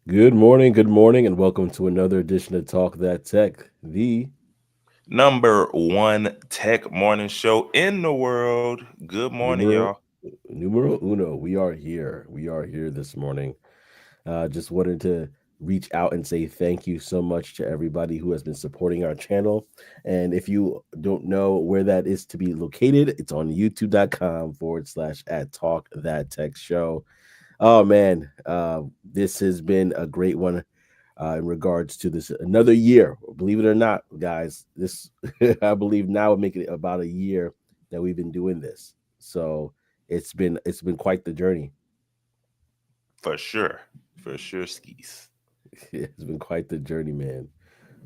good morning, and welcome to another edition of Talk That Tech, the Number one tech morning show in the world. Good morning, numero y'all. numero uno. We are here. We are here this morning. Just wanted to reach out and say thank you so much to everybody who has been supporting our channel. And if you don't know where that is to be located, it's on youtube.com/ at Talk That Tech Show. Oh man, this has been a great one in regards to this another year. Believe it or not, guys, this I believe now we're making it about a year that we've been doing this. So it's been quite the journey. For sure. For sure, skis. It's been quite the journey, man.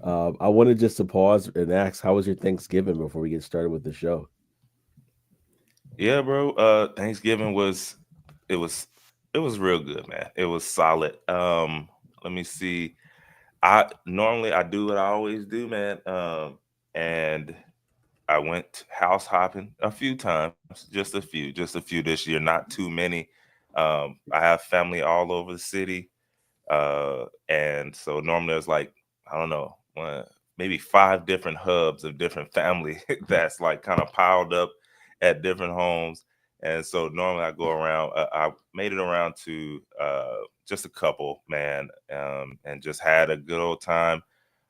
I wanted just to pause and ask, how was your Thanksgiving before we get started with the show? Yeah, bro. Thanksgiving it was it was real good, man. It was solid. Let me see. I do what I always do, man. And I went house hopping a few times, just a few this year, not too many. I have family all over the city. And so normally there's like, I don't know, maybe five different hubs of different family that's like kind of piled up at different homes. And so normally I go around, I made it around to just a couple, man, and just had a good old time.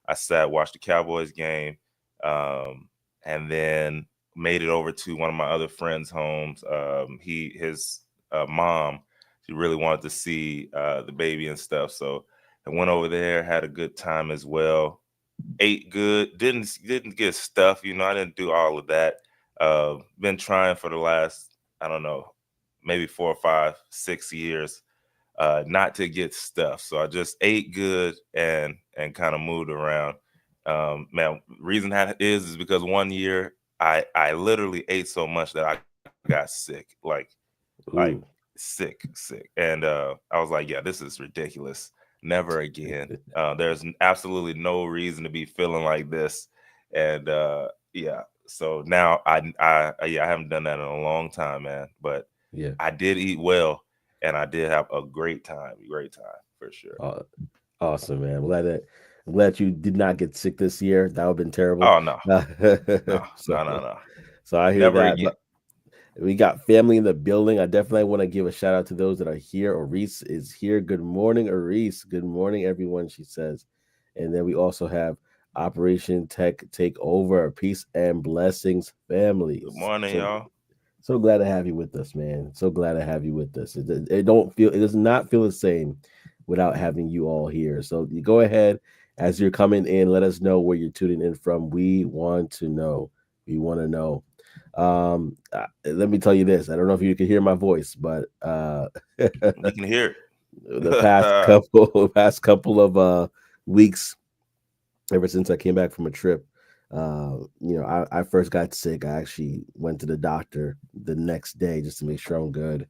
I sat, watched the Cowboys game, and then made it over to one of my other friends' homes. His mom, she really wanted to see the baby and stuff. So I went over there, had a good time as well. Ate good, didn't get stuff. I didn't do all of that. Been trying for the last, I don't know, maybe 4 or 5, 6 years, not to get stuff. So I just ate good and kind of moved around. Man, reason that is because one year I literally ate so much that I got sick, like Ooh. sick. And I was like, yeah, this is ridiculous. Never again. There's absolutely no reason to be feeling like this. And yeah, so now yeah, I haven't done that in a long time, man. But Yeah. I did eat well, and I did have a great time for sure. Uh, awesome, man. I'm glad you did not get sick this year. That would have been terrible. Oh no, no, so no, no, no, so I hear never that. again. But we got family in the building. I definitely want to give a shout out to those that are here. Reese is here. Good morning, Reese. Good morning, everyone, she says. And then we also have Operation Tech Take Over. Peace and blessings, Good families. morning, y'all. So glad to have you with us, man. So glad to have you with us. It does not feel the same without having you all here. So you go ahead as you're coming in. Let us know where you're tuning in from. We want to know. We want to know. Let me tell you this. I don't know if you can hear my voice, but We can hear the past it. couple past couple of weeks, ever since I came back from a trip, I first got sick. I actually went to the doctor the next day just to make sure I'm good.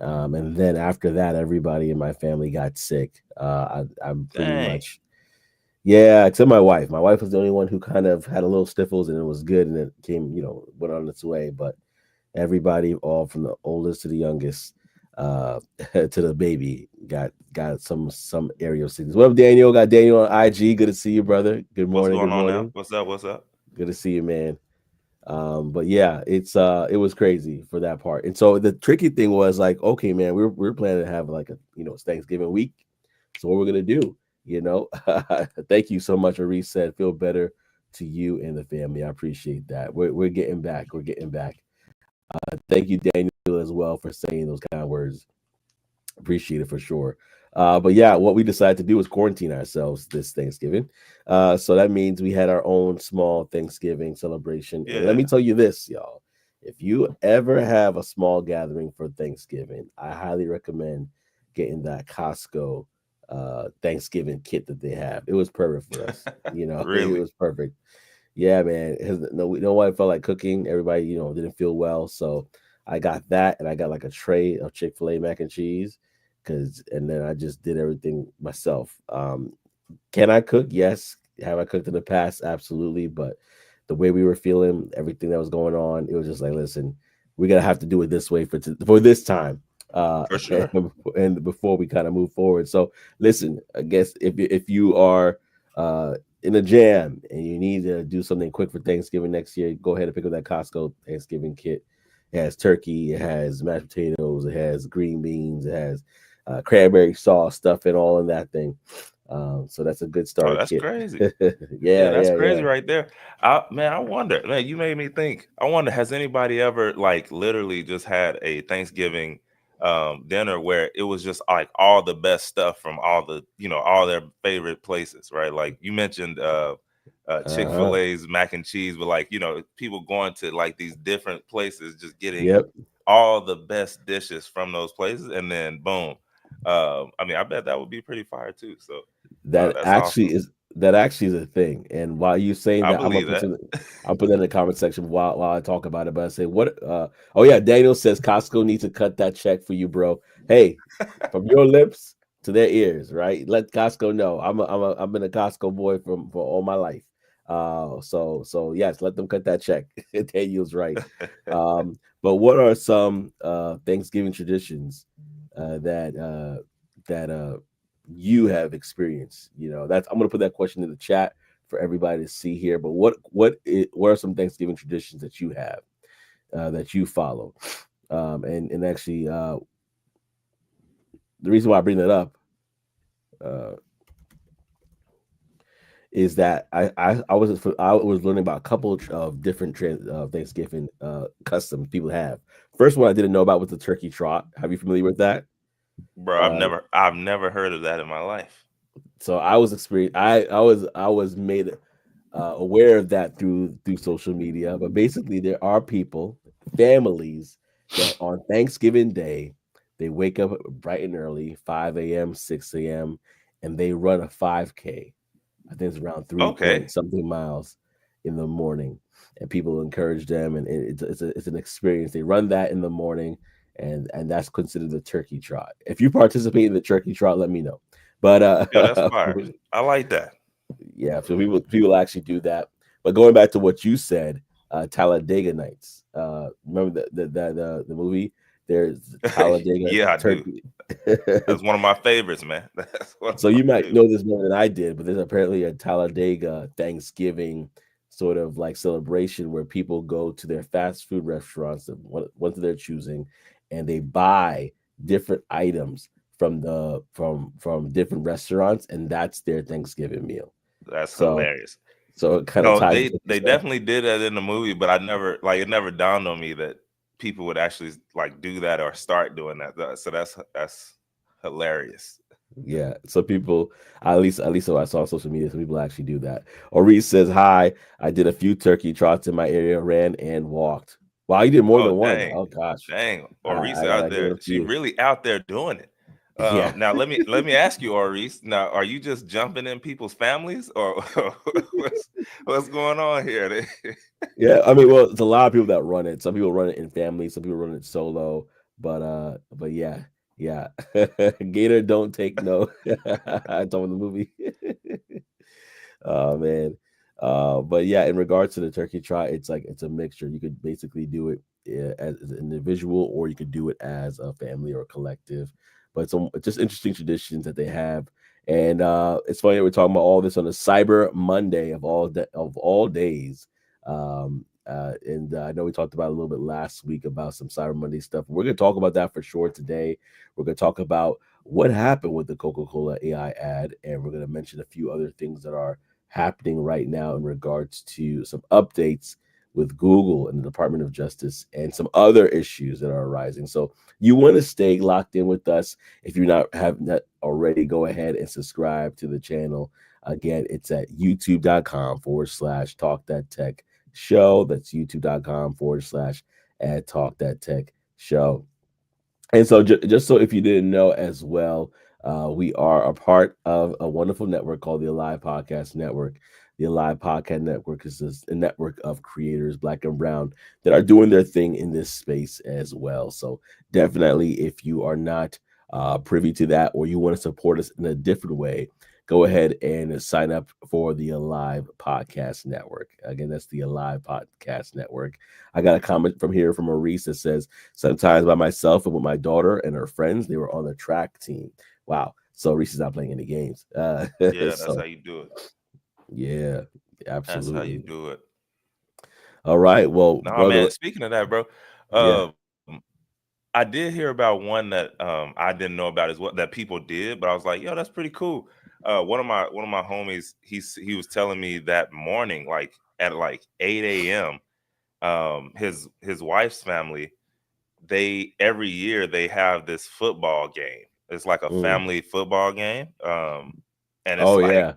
And then after that, everybody in my family got sick. I'm pretty Dang. much, yeah, except my wife. My wife was the only one who kind of had a little sniffles, and it was good, and it came, went on its way. But everybody, all from the oldest to the youngest, to the baby, got some aerial sickness. What up, Daniel? Got Daniel on IG. Good to see you, brother. Good What's morning. going Good on now? morning. What's up? What's up? Good to see you, man. But yeah, it was crazy for that part. And so the tricky thing was like, okay, man, we're planning to have like it's Thanksgiving week. So what we're gonna do, you know? Thank you so much, Aris said. Feel better to you and the family. I appreciate that. We're getting back. We're getting back. Thank you, Daniel, as well, for saying those kind of words. Appreciate it for sure. But yeah, what we decided to do was quarantine ourselves this Thanksgiving. So that means we had our own small Thanksgiving celebration. And let Yeah. me tell you this, y'all. If you ever have a small gathering for Thanksgiving, I highly recommend getting that Costco Thanksgiving kit that they have. It was perfect for us. It Really? was perfect. Yeah, man. No one felt like cooking. Everybody, didn't feel well. So I got that, and I got like a tray of Chick-fil-A mac and cheese, and then I just did everything myself. Can I cook? Yes. Have I cooked in the past? Absolutely. But the way we were feeling, everything that was going on, it was just like, listen, we're gonna have to do it this way for this time. For sure. and before we kind of move forward. So listen, I guess if you are in a jam and you need to do something quick for Thanksgiving next year, go ahead and pick up that Costco Thanksgiving kit. It has turkey, it has mashed potatoes, it has green beans, it has cranberry sauce stuff and all in that thing. So that's a good Oh, starter that's kit. crazy. Yeah, Yeah, that's yeah, yeah. crazy right there. Man, I wonder. Man, you made me think. I wonder, has anybody ever like literally just had a Thanksgiving dinner where it was just like all the best stuff from all the all their favorite places, right? Like you mentioned Uh-huh. Chick-fil-A's mac and cheese, but like people going to like these different places, just getting Yep. all the best dishes from those places, and then boom. I mean, I bet that would be pretty fire too. So That that's actually awesome. is that actually is a thing. And while you saying I that, believe that. I'll put that in the comment section while I talk about it. But I say what oh yeah, Daniel says Costco needs to cut that check for you, bro. Hey, from your lips to their ears, right? Let Costco know. I've been a Costco boy for all my life. So yes, let them cut that check. Daniel's right. But what are some Thanksgiving traditions that you have experienced? That's I'm gonna put that question in the chat for everybody to see here. But what are some Thanksgiving traditions that you have that you follow? And actually, the reason why I bring that up uh, is that I was learning about a couple of different Thanksgiving customs people have. First one I didn't know about was the turkey trot. Have you familiar with that? Bro, Uh, I've never heard of that in my life. so I was experienced. I was made aware of that through social media. But basically, there are people, families that on Thanksgiving Day they wake up bright and early, 5 a.m., 6 a.m., and they run a 5K. I think it's around three Okay. point something miles in the morning, and people encourage them, and it's an experience. They run that in the morning, and that's considered the turkey trot. If you participate in the turkey trot, let me know. But Yeah, that's fire. I like that. yeah, so people actually do that. But going back to what you said, Talladega Nights. Remember the movie? There's Talladega Yeah, I do. Turkey. That's one of my favorites, man. That's one of So my you might favorites. know this more than I did, but there's apparently a Talladega Thanksgiving sort of like celebration where people go to their fast food restaurants, ones of their choosing, and they buy different items from different restaurants, and that's their Thanksgiving meal. That's So hilarious. so it kind of No, ties with what you they said. definitely did that in the movie, but I never like it never dawned on me that people would actually like do that or start doing that. So that's hilarious. Yeah. So people, at least so I saw on social media, some people actually do that. Or says, "Hi, I did a few turkey trots in my area, ran and walked." Wow, you did more Oh than one. dang, Oh gosh, dang. I Orisa out gotta give there. it up to She you. really out there doing it. Yeah. Now let me ask you, Oris. Now, are you just jumping in people's families, or what's going on here? Yeah, I mean, well, it's a lot of people that run it. Some people run it in family, some people run it solo. But yeah, yeah. Gator don't take no. I told the movie. Oh man. But yeah, in regards to the turkey trot, it's a mixture. You could basically do it as an individual, or you could do it as a family or a collective. But it's just interesting traditions that they have. And it's funny that we're talking about all this on a Cyber Monday of all days. And I know we talked about a little bit last week about some Cyber Monday stuff. We're going to talk about that for sure today. We're going to talk about what happened with the Coca-Cola AI ad, and we're going to mention a few other things that are happening right now in regards to some updates with Google and the Department of Justice and some other issues that are arising. So you want to stay locked in with us. If you have not already, go ahead and subscribe to the channel. Again, it's at youtube.com/talk that tech show. That's youtube.com/at talk that tech show. And so, just so if you didn't know as well, we are a part of a wonderful network called the Alive Podcast Network. The Alive Podcast Network is a network of creators, black and brown, that are doing their thing in this space as well. So, definitely, if you are not privy to that, or you want to support us in a different way, go ahead and sign up for the Alive Podcast Network. Again, that's the Alive Podcast Network. I got a comment from here from Maurice that says, sometimes by myself and with my daughter and her friends, they were on the track team. Wow. So Reese is not playing any games. Yeah, that's how So, you do it. yeah, That's how you absolutely. do it. All right. Well, Nah, brother, man. Speaking of that, bro, yeah. I did hear about one that I didn't know about as well that people did, but I was like, yo, that's pretty cool. One of my homies, he was telling me that morning, like at like 8 a.m. His wife's family, they every year they have this football game. It's like a Mm. family football game, and it's Oh, like yeah.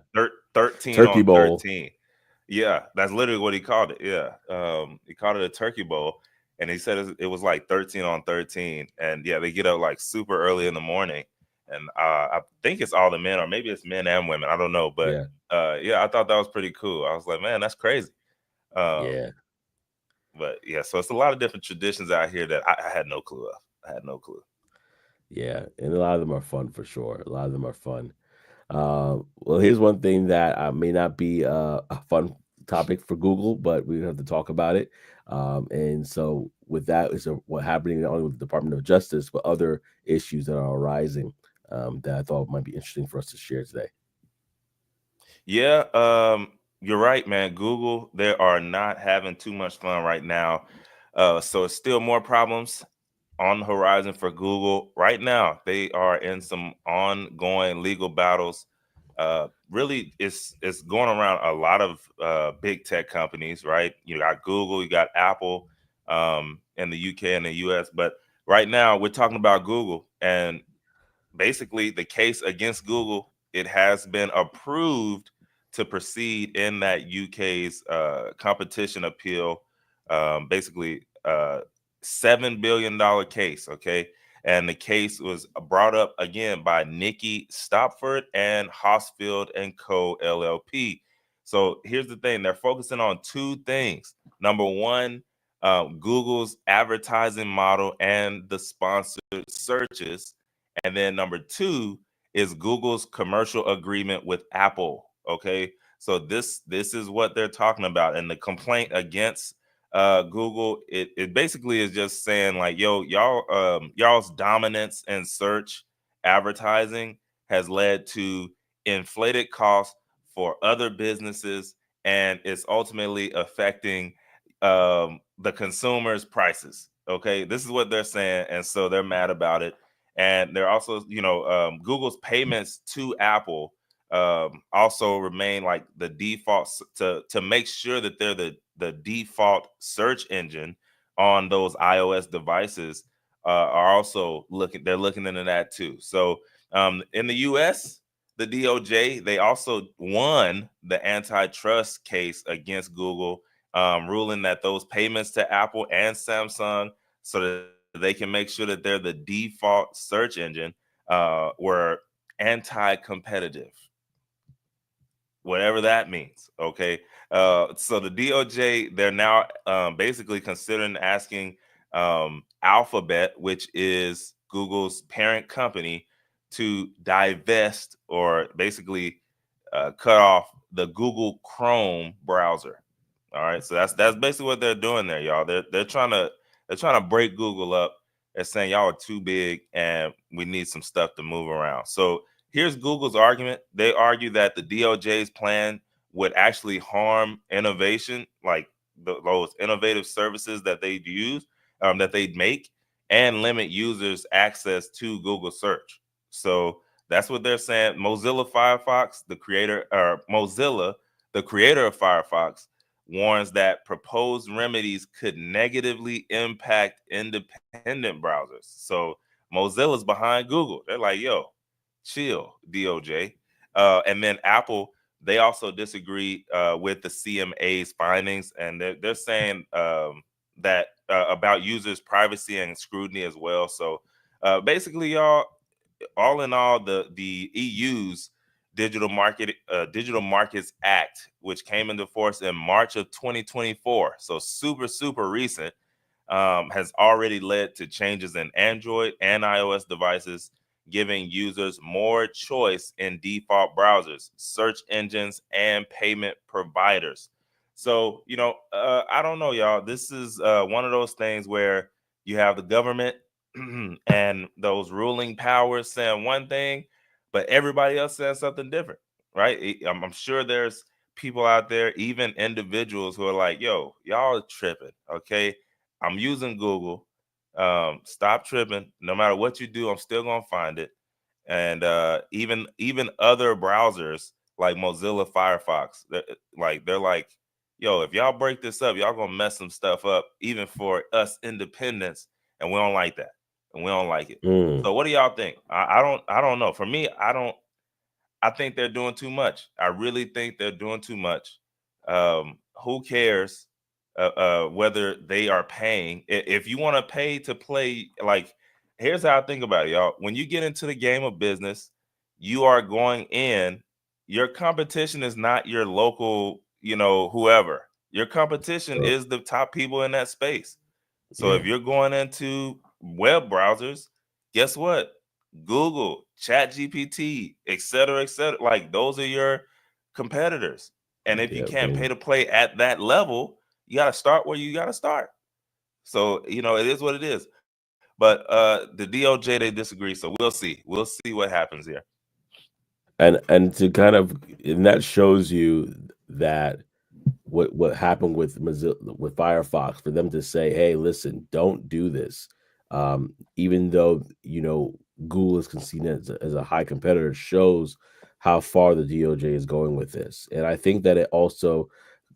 13 Turkey on Bowl. 13. Yeah, that's literally what he called it. Yeah, he called it a turkey bowl, and he said it was like 13 on 13. And yeah, they get up like super early in the morning, and I think it's all the men, or maybe it's men and women. I don't know, but Yeah. yeah, I thought that was pretty cool. I was like, man, that's crazy. Um, Yeah. but yeah, so it's a lot of different traditions out here that I had no clue of. I had no clue. Yeah. And a lot of them are fun for sure. A lot of them are fun. Well, here's one thing that may not be a fun topic for Google, but we have to talk about it. And so, with that, is what happening not only with the Department of Justice, but other issues that are arising that I thought might be interesting for us to share today. Yeah, you're right, man. Google, they are not having too much fun right now. So it's still more problems on the horizon for Google. Right now, they are in some ongoing legal battles. Really, it's going around a lot of big tech companies, right? You got Google, you got Apple, in the UK and the US. But right now, we're talking about Google, and basically the case against Google, it has been approved to proceed in that UK's competition appeal. Basically, $7 billion case. Okay, and the case was brought up again by Nikki Stopford and Hosfield and Co. LLP. So here's the thing: they're focusing on two things. Number one, Google's advertising model and the sponsored searches, and then number two is Google's commercial agreement with Apple. Okay. So this is what they're talking about. And the complaint against Google, it basically is just saying like, yo, y'all's dominance in search advertising has led to inflated costs for other businesses, and it's ultimately affecting the consumers' prices. Okay, this is what they're saying, and so they're mad about it. And they're also, Google's payments to Apple also remain like the default to make sure that they're the default search engine on those iOS devices. Are also they're looking into that too. So in the US, the DOJ, they also won the antitrust case against Google, ruling that those payments to Apple and Samsung, so that they can make sure that they're the default search engine, were anti-competitive, whatever that means. Okay, so the DOJ, they're now basically considering asking Alphabet, which is Google's parent company, to divest or basically cut off the Google Chrome browser. All right, so that's basically what they're doing there, y'all. They're trying to break Google up. They're saying y'all are too big and we need some stuff to move around. So here's Google's argument. They argue that the DOJ's plan would actually harm innovation, like those innovative services that they use, that they make, and limit users' access to Google search. So that's what they're saying. Mozilla, the creator of Firefox, warns that proposed remedies could negatively impact independent browsers. So Mozilla's behind Google. They're like, yo, chill, DOJ. And then Apple, they also disagree with the CMA's findings, and they're saying that about users' privacy and scrutiny as well. So basically, y'all, all in all, the EU's Digital Markets Act, which came into force in March of 2024, so super recent, has already led to changes in Android and iOS devices, giving users more choice in default browsers, search engines, and payment providers. So, I don't know, y'all. This is one of those things where you have the government and those ruling powers saying one thing, but everybody else saying something different, right? I'm sure there's people out there, even individuals who are like, yo, y'all are tripping. Okay. I'm using Google. Stop tripping. No matter what you do, I'm still gonna find it. And even other browsers like Mozilla Firefox, they're like, yo, if y'all break this up, y'all gonna mess some stuff up, even for us independents, and we don't like that, and we don't like it. Mm, So what do y'all think? I don't know. For me, I think they're doing too much. I really think they're doing too much. Who cares whether they are paying? If you want to pay to play, like, here's how I think about it, y'all. When you get into the game of business, you are going in. Your competition is not your local, whoever. Your competition sure. is the top people in that space. So Yeah. if you're going into web browsers, guess what? Google, Chat GPT, et cetera, like those are your competitors. And if you Yeah. can't pay to play at that level, you got to start where you got to start. So, it is what it is. But the DOJ, they disagree. So we'll see. We'll see what happens here. And to kind of, and that shows you that what happened with Mozilla, with Firefox, for them to say, hey, listen, don't do this, even though Google is conceded as a high competitor, shows how far the DOJ is going with this. And I think that it also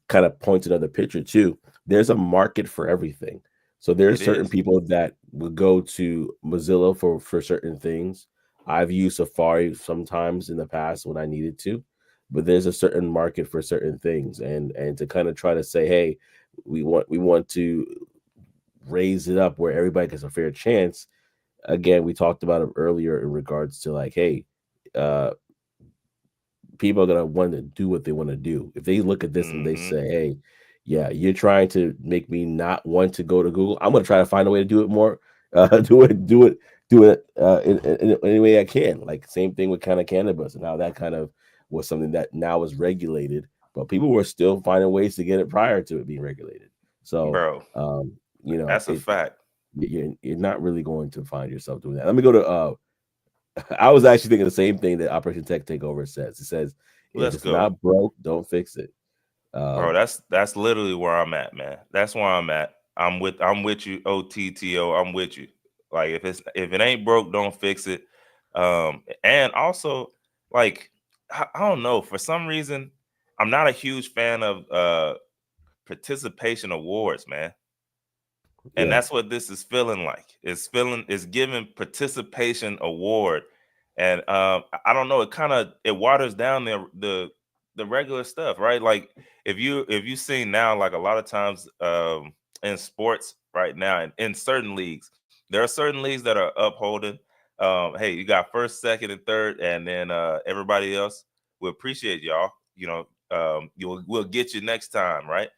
kind of points another picture too. There's a market for everything. So there's It certain is. people that would go to Mozilla for certain things. I've used Safari sometimes in the past when I needed to, but there's a certain market for certain things, and to kind of try to say, hey, we want to raise it up where everybody gets a fair chance. Again, we talked about it earlier in regards to like, hey, uh, people are gonna want to do what they want to do. If they look at this and they Hmm. say, "Hey, yeah, you're trying to make me not want to go to Google," I'm gonna try to find a way to do it more, do it in any way I can. Like same thing with kind of cannabis and how that kind of was something that now is regulated, but people were still finding ways to get it prior to it being regulated. So, Bro, um, that's a it fact. you're not really going to find yourself doing that. Let me go to I was actually thinking the same thing that Operation Tech Takeover says. It says, if Let's it's go. not broke, don't fix it. Bro, Um, that's literally where I'm at, man. That's where I'm at. I'm with you, OTTO. I'm with you. Like if it ain't broke, don't fix it. And also, like, I don't know, for some reason, I'm not a huge fan of participation awards, man. And yeah, that's what this is feeling like. It's giving participation award. And I don't know, it waters down the regular stuff, right? Like if you see now, like a lot of times in sports right now, in certain leagues, there are certain leagues that are upholding, hey, you got first, second, and third, and then everybody else, we appreciate y'all, we'll get you next time, right?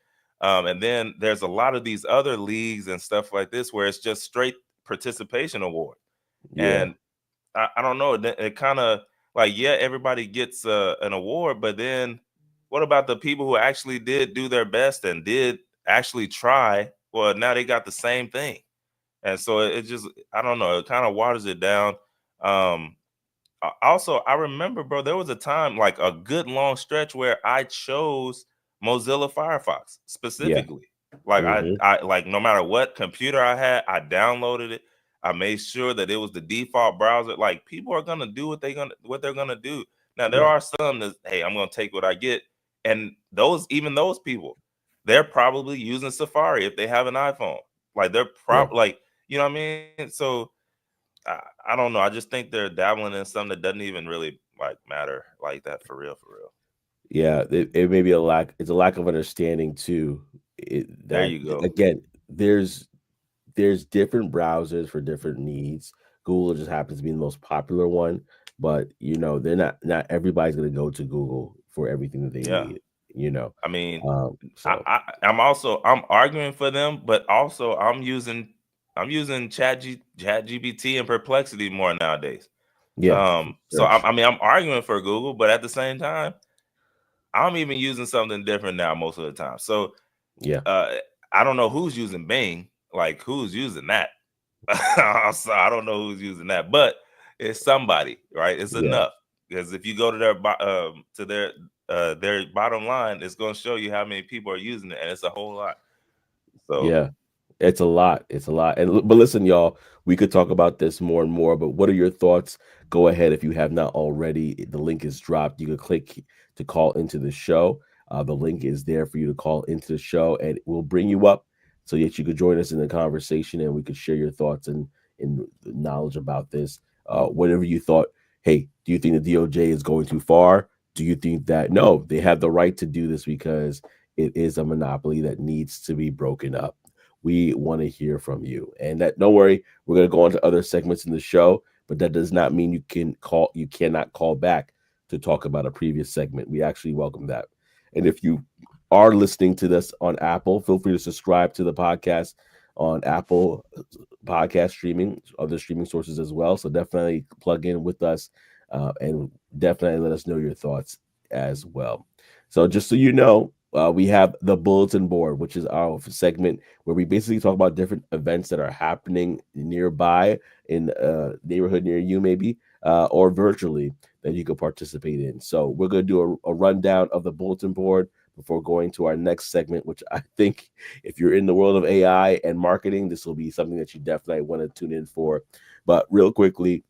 And then there's a lot of these other leagues and stuff like this where it's just straight participation award. yeah, And I don't know. It kind of like, yeah, everybody gets an award, but then what about the people who actually did do their best and did actually try? Well, now they got the same thing. And so it just, I don't know, it kind of waters it down. Um, Also, I remember, bro, there was a time, like a good long stretch, where I chose Mozilla Firefox yeah, specifically. Like hmm, I like, no matter what computer I had, I downloaded it. I made sure that it was the default browser. Like, people are gonna do what they're gonna do. Now there yeah, are some that, hey, I'm gonna take what I get, and even those people, they're probably using Safari if they have an iPhone. Like they're yeah, like, you know what I mean? So I don't know. I just think they're dabbling in something that doesn't even really like matter like that, for real, for real. yeah. It may be a lack. It's a lack of understanding too. There That you go. again, there's different browsers for different needs. Google just happens to be the most popular one, but they're not everybody's going to go to Google for everything that they Yeah. need. You know, I mean, so I'm arguing for them, but also I'm using Chat GPT and Perplexity more nowadays. Yeah. So Search. I mean, I'm arguing for Google, but at the same time, I'm even using something different now most of the time. So Yeah. uh, I don't know who's using Bing, like who's using that. So I don't know who's using that, but it's somebody, right? It's Yeah. enough because if you go to their bottom line, it's going to show you how many people are using it, and it's a whole lot. So Yeah. It's a lot. It's a lot. But listen, y'all, we could talk about this more and more, but what are your thoughts? Go ahead if you have not already. The link is dropped. You can click to call into the show. The link is there for you to call into the show, and we'll bring you up so that you could join us in the conversation and we could share your thoughts and knowledge about this. Whatever you thought. Hey, do you think the DOJ is going too far? Do you think that no, they have the right to do this because it is a monopoly that needs to be broken up? We want to hear from you. And that don't worry, we're going to go on to other segments in the show, but that does not mean you cannot call back to talk about a previous segment. We actually welcome that. And if you are listening to this on Apple, feel free to subscribe to the podcast on Apple podcast streaming, other streaming sources as well. So definitely plug in with us and definitely let us know your thoughts as well. So just so you know, we have the bulletin board, which is our segment where we basically talk about different events that are happening nearby in a neighborhood near you, maybe, or virtually that you could participate in. So we're going to do a rundown of the bulletin board before going to our next segment, which I think if you're in the world of AI and marketing, this will be something that you definitely want to tune in for. But real quickly,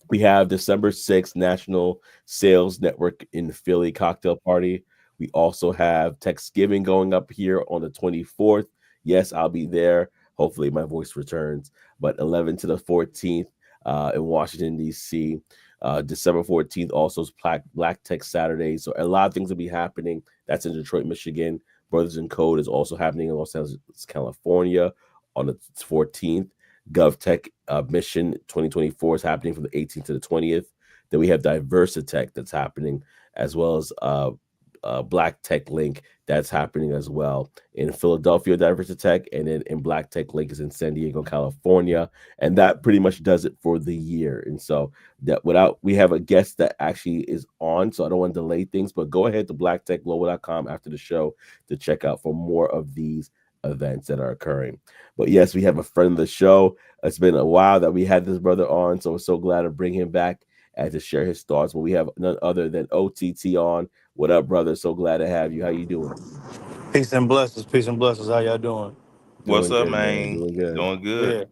we have December 6th National Sales Network in Philly cocktail party. We also have Thanksgiving going up here on the 24th. Yes, I'll be there. Hopefully, my voice returns. But 11th to the 14th in Washington, D.C. December 14th also is Black Tech Saturday. So a lot of things will be happening. That's in Detroit, Michigan. Brothers in Code is also happening in Los Angeles, California on the 14th. GovTech Mission 2024 is happening from the 18th to the 20th. Then we have Diversitech that's happening, as well as Black Tech Link that's happening as well in Philadelphia, Diversitech, and then in Black Tech Link is in San Diego, California, and that pretty much does it for the year. And so that without we have a guest that actually is on, so I don't want to delay things, but go ahead to blacktechglobal.com after the show to check out for more of these events that are occurring. But yes, we have a friend of the show. It's been a while that we had this brother on, so we're so glad to bring him back and to share his thoughts. But we have none other than OTT on. What up, brother? So glad to have you. How you doing? Peace and blessings. Peace and blessings. How y'all doing? what's Doing up, good, man. man? Doing good. Doing good. Yeah.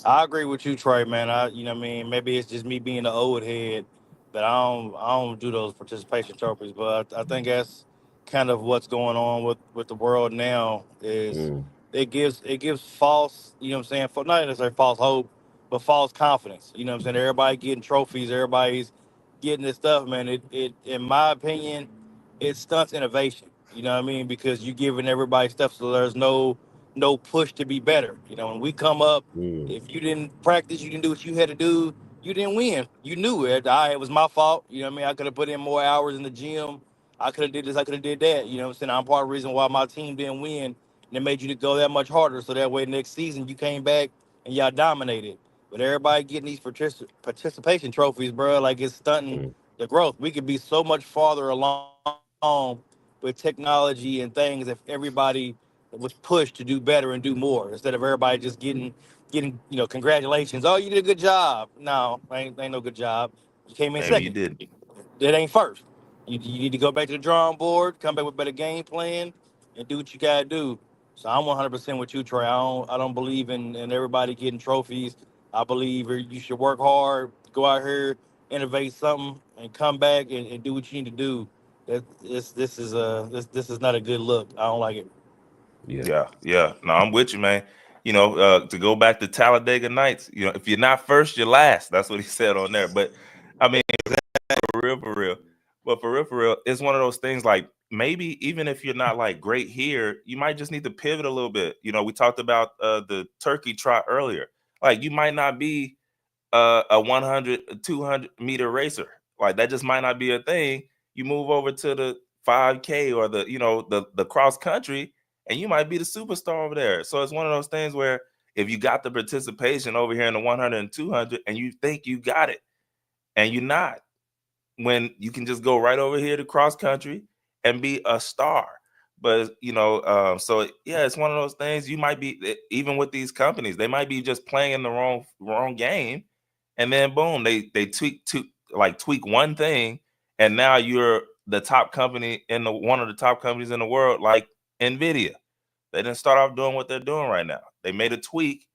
I agree with you, Trey, man. What I mean, maybe it's just me being the old head, but I don't do those participation trophies. But I think that's kind of what's going on with the world now is Mm, it gives false, what I'm saying, for not necessarily false hope, but false confidence. You know what I'm saying? Everybody getting trophies, everybody's getting this stuff, man. It in my opinion, it stunts innovation. You know what I mean? Because you giving everybody stuff so there's no push to be better. You know, when we come up, mm, if you didn't practice, you didn't do what you had to do, you didn't win. You knew it. It was my fault. You know what I mean? I could have put in more hours in the gym. I could have did this, I could have did that. You know what I'm saying? I'm part of the reason why my team didn't win. And it made you to go that much harder. So that way next season you came back and y'all dominated. But everybody getting these participation trophies, bro, like it's stunting mm, the growth. We could be so much farther along with technology and things if everybody was pushed to do better and do more instead of everybody just getting congratulations. Oh, you did a good job. No, ain't no good job. You came in Maybe you second. didn't. That ain't first. You need to go back to the drawing board, come back with better game plan, and do what you gotta do. So I'm 100% with you, Trey. I don't believe in everybody getting trophies. I believe you should work hard, go out here, innovate something, and come back and do what you need to do. This is not a good look. I don't like it. yeah. Yeah, yeah. No, I'm with you, man. To go back to Talladega Nights, if you're not first, you're last. That's what he said on there. But I mean, for real, for real. But for real, it's one of those things like maybe even if you're not like great here, you might just need to pivot a little bit. We talked about the turkey trot earlier. Like you might not be a 100, 200-meter racer. Like that just might not be a thing. You move over to the 5K or the cross country, and you might be the superstar over there. So it's one of those things where if you got the participation over here in the 100 and 200, and you think you got it, and you're not, when you can just go right over here to cross country and be a star. But so yeah, it's one of those things. You might be, even with these companies, they might be just playing in the wrong game, and then boom, they tweak one thing, and now you're the top company in the one of the top companies in the world, like Nvidia. They didn't start off doing what they're doing right now. They made a tweak,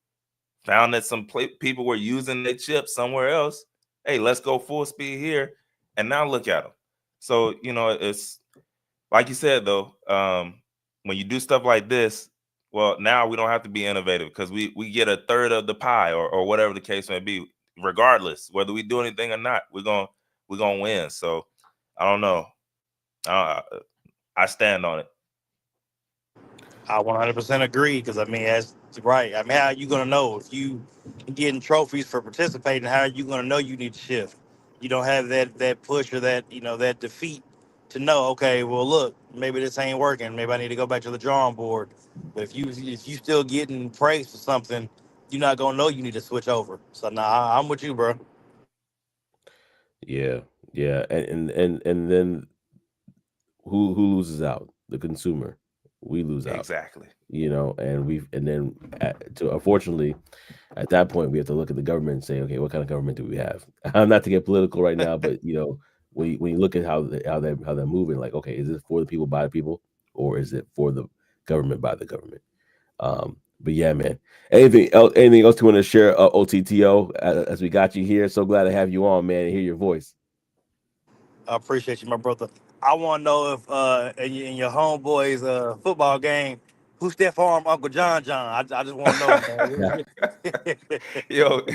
found that some people were using their chips somewhere else. Hey, let's go full speed here, and now look at them. So it's like you said though. When you do stuff like this, well, now we don't have to be innovative because we get a third of the pie, or whatever the case may be. Regardless whether we do anything or not, we're gonna win. So I don't know. I stand on it. I 100% agree because I mean that's right. I mean, how are you gonna know if you getting trophies for participating? How are you gonna know you need to shift? You don't have that push or that that defeat to know. Okay, well look, maybe this ain't working. Maybe I need to go back to the drawing board. But if you still getting praise for something, you're not gonna know you need to switch over. So nah, I'm with you, bro. Yeah, yeah, and then who loses out? The consumer. We lose out. Exactly. And then to unfortunately, at that point, we have to look at the government and say, okay, what kind of government do we have? Not to get political right now, but when you look at how they're moving, like, okay, is it for the people by the people, or is it for the government by the government? But yeah, man. Anything else you want to share, OTTO? As we got you here, so glad to have you on, man, and hear your voice. I appreciate you, my brother. I want to know if in your homeboys football game, who Steph Arm Uncle John. I just want to know, man. Yo,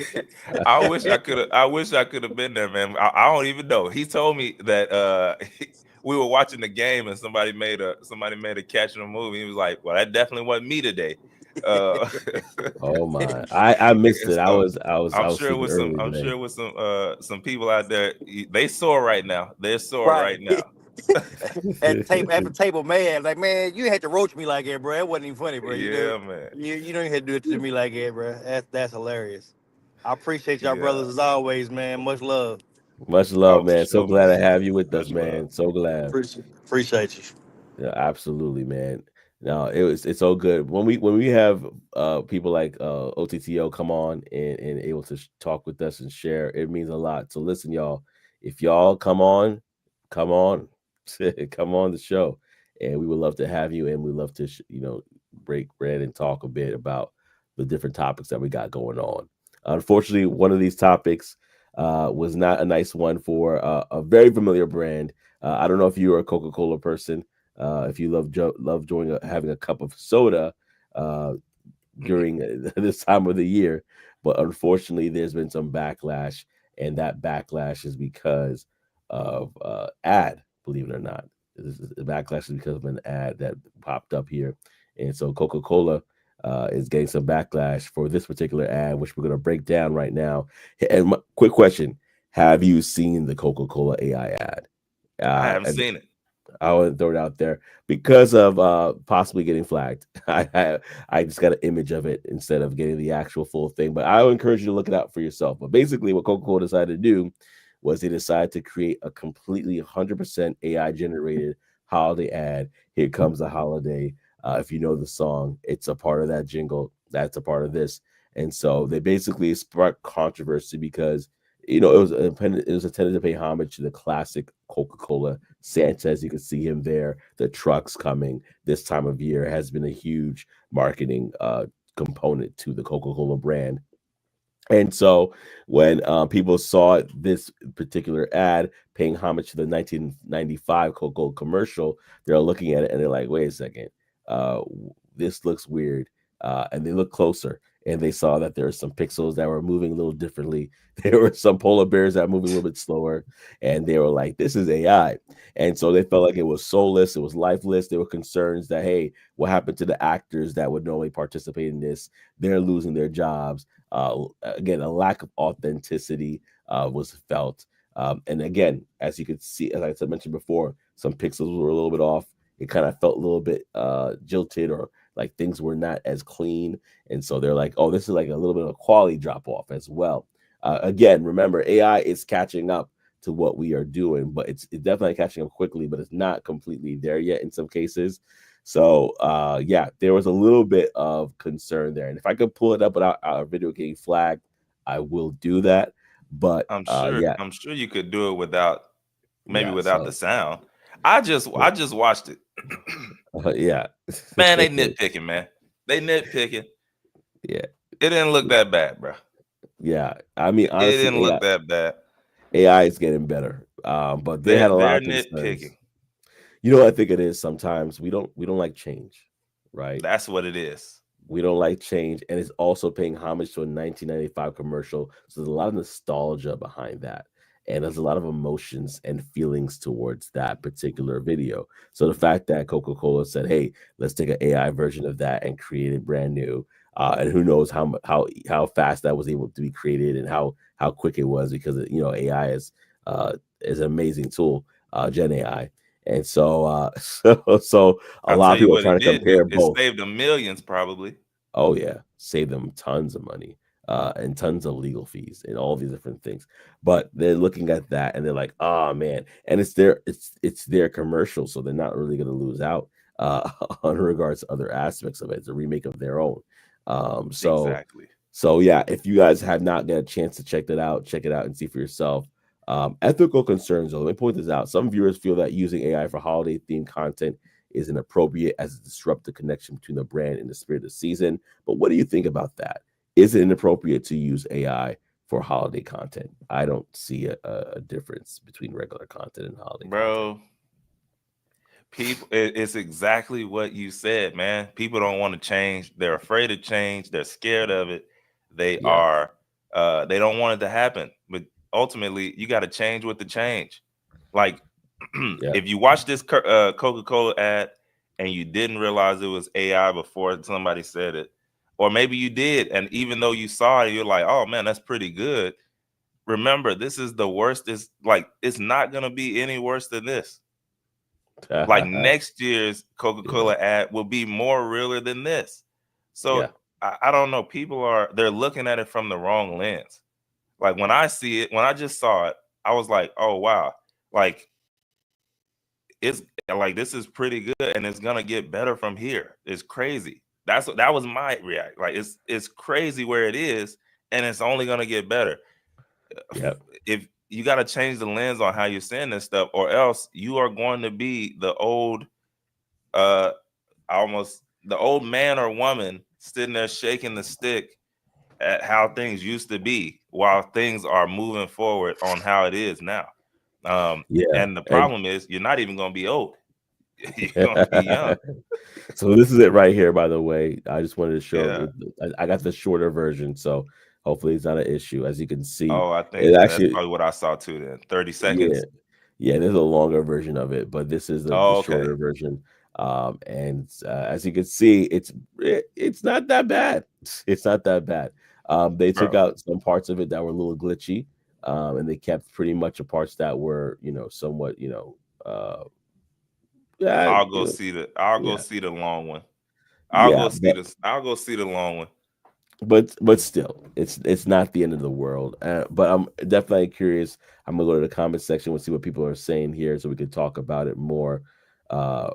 I wish I could have been there, man. I don't even know. He told me that we were watching the game and somebody made a catch in the movie. He was like, "Well, that definitely wasn't me today." Uh, Oh my, I missed and it. I so was I was I I'm was sure sleeping with some early I'm today. sure with some people out there, they sore right now. They're sore Right. right now. At the table, man. Like, man, you had to roach me like that, bro. It wasn't even funny, bro. Yeah, man. You don't even have to do it to me like that, bro. That's hilarious. I appreciate y'all Yeah. brothers as always, man. Much love. Much love, Oh, for man. So sure, glad to man. have you with us, Much love. man. So glad. Appreciate you. Yeah, absolutely, man. No, it's so good when we have people like OTTO come on and able to talk with us and share. It means a lot. So listen, y'all, if y'all come on, come on the show, and we would love to have you, and we love to break bread and talk a bit about the different topics that we got going on. Unfortunately, one of these topics was not a nice one for a very familiar brand. I don't know if you're a Coca-Cola person, if you love having a cup of soda uh, during this time of the year, but unfortunately, there's been some backlash, and that backlash is because of ad. Believe it or not, the backlash is because of an ad that popped up here, and so Coca-Cola is getting some backlash for this particular ad, which we're going to break down right now. And quick question: have you seen the Coca-Cola AI ad? I haven't And seen it. I want to throw it out there because of possibly getting flagged. I just got an image of it instead of getting the actual full thing. But I would encourage you to look it out for yourself. But basically, what Coca-Cola decided to do was they decided to create a completely 100% AI generated holiday ad. Here comes the holiday. If you know the song, it's a part of that jingle. That's a part of this. And so they basically sparked controversy because it was intended to pay homage to the classic Coca-Cola Santa. As you can see him there, the trucks coming this time of year has been a huge marketing component to the Coca-Cola brand. And so when people saw this particular ad paying homage to the 1995 Coca-Cola commercial, they're looking at it and they're like, wait a second, this looks weird. And they look closer and they saw that there were some pixels that were moving a little differently. There were some polar bears that were moving a little bit slower. And they were like, this is AI. And so they felt like it was soulless, it was lifeless. There were concerns that, hey, what happened to the actors that would normally participate in this? They're losing their jobs. Again, a lack of authenticity was felt. And again, as you could see, as I mentioned before, some pixels were a little bit off. It kind of felt a little bit jilted, or like things were not as clean. And so they're like, oh, this is like a little bit of a quality drop off as well. Again, remember, AI is catching up to what we are doing, but it's definitely catching up quickly, but it's not completely there yet in some cases. So yeah, there was a little bit of concern there, and if I could pull it up without our video getting flagged, I will do that. But yeah, I'm sure you could do it without, maybe yeah. without the So sound. I just watched it. yeah, Man, they nitpicking, man. They nitpicking. yeah, It didn't look that bad, bro. yeah. I mean, It honestly, didn't look that bad. AI is getting better, but they had a lot They're of concerns. nitpicking. You know what I think it is? Sometimes we don't like change, right? That's what it is. We don't like change, and it's also paying homage to a 1995 commercial. So there's a lot of nostalgia behind that, and there's a lot of emotions and feelings towards that particular video. So the fact that Coca-Cola said, "Hey, let's take an AI version of that and create it brand new," and who knows how fast that was able to be created and how quick it was, because AI is an amazing tool, Gen AI, and so so a I'll lot tell of you people are what trying it to did do. compare It both. saved them millions, probably. Oh yeah, save them tons of money, and tons of legal fees and all these different things. But they're looking at that and they're like, "Oh man!" And it's their commercial, so they're not really going to lose out on regards to other aspects of it. It's a remake of their own. So Exactly. so yeah, if you guys have not got a chance to check that out, check it out and see for yourself. Ethical concerns, though. Let me point this out. Some viewers feel that using AI for holiday themed content is inappropriate as it disrupts the connection between the brand and the spirit of the season. But what do you think about that? Is it inappropriate to use AI for holiday content? I don't see a difference between regular content and holiday content. Bro, people, it's exactly what you said, man. People don't want to change. They're afraid of change. They're scared of it. They Yeah, are, they don't want it to happen. But ultimately, you got to change with the change. Like, yeah, if you watch this Coca-Cola ad and you didn't realize it was AI before somebody said it, or maybe you did, and even though you saw it, you're like, oh man, that's pretty good. Remember, this is the worst. It's like, it's not gonna be any worse than this. Like, next year's yeah, Coca-Cola ad will be more realer than this. So yeah, I don't know. They're looking at it from the wrong lens. Like, when I see it, when I just saw it, I was like, oh wow, like, it's like, this is pretty good and it's gonna get better from here. It's crazy. That was my react. Like, it's crazy where it is, and it's only gonna get better. yeah, If you got to change the lens on how you're saying this stuff, or else you are going to be the old, uh almost the old man or woman sitting there shaking the stick at how things used to be, while things are moving forward on how it is now. yeah. And the And problem is, you're not even going to be old. You're going to be young. so this is it right here, by the way. I just wanted to show Yeah. I got the shorter version, so hopefully it's not an issue. As you can see, Oh, I it think that's actually, probably what I saw too. Then 30 yeah, seconds. yeah, there's a longer version of it, but this is the Oh, okay. shorter version. And as you can see, it's not that bad. It's not that bad. They took Bro, out some parts of it that were a little glitchy, and they kept pretty much the parts that were, somewhat, yeah, I'll go yeah, see the long one. yeah. I'll go see the long one. But still, it's not the end of the world. But I'm definitely curious. I'm gonna go to the comment section and see what people are saying here, so we can talk about it more. Uh,